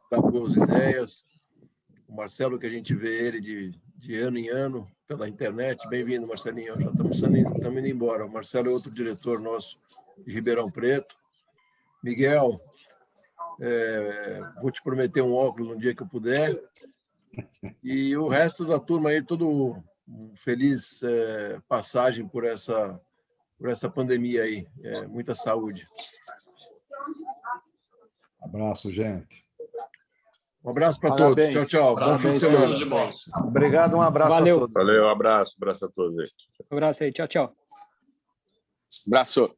dá boas ideias, o Marcelo, que a gente vê ele de ano em ano pela internet. Bem-vindo, Marcelinho. Já estamos indo embora. O Marcelo é outro diretor nosso de Ribeirão Preto. Miguel, vou te prometer um óculos no dia que eu puder. E o resto da turma aí, todo feliz passagem por essa pandemia aí. Muita saúde. Abraço, gente. Um abraço para todos. Tchau, tchau. Bom fim de semana. Obrigado, um abraço a todos. Valeu, um abraço a todos aí. Um abraço aí, tchau, tchau. Abraço.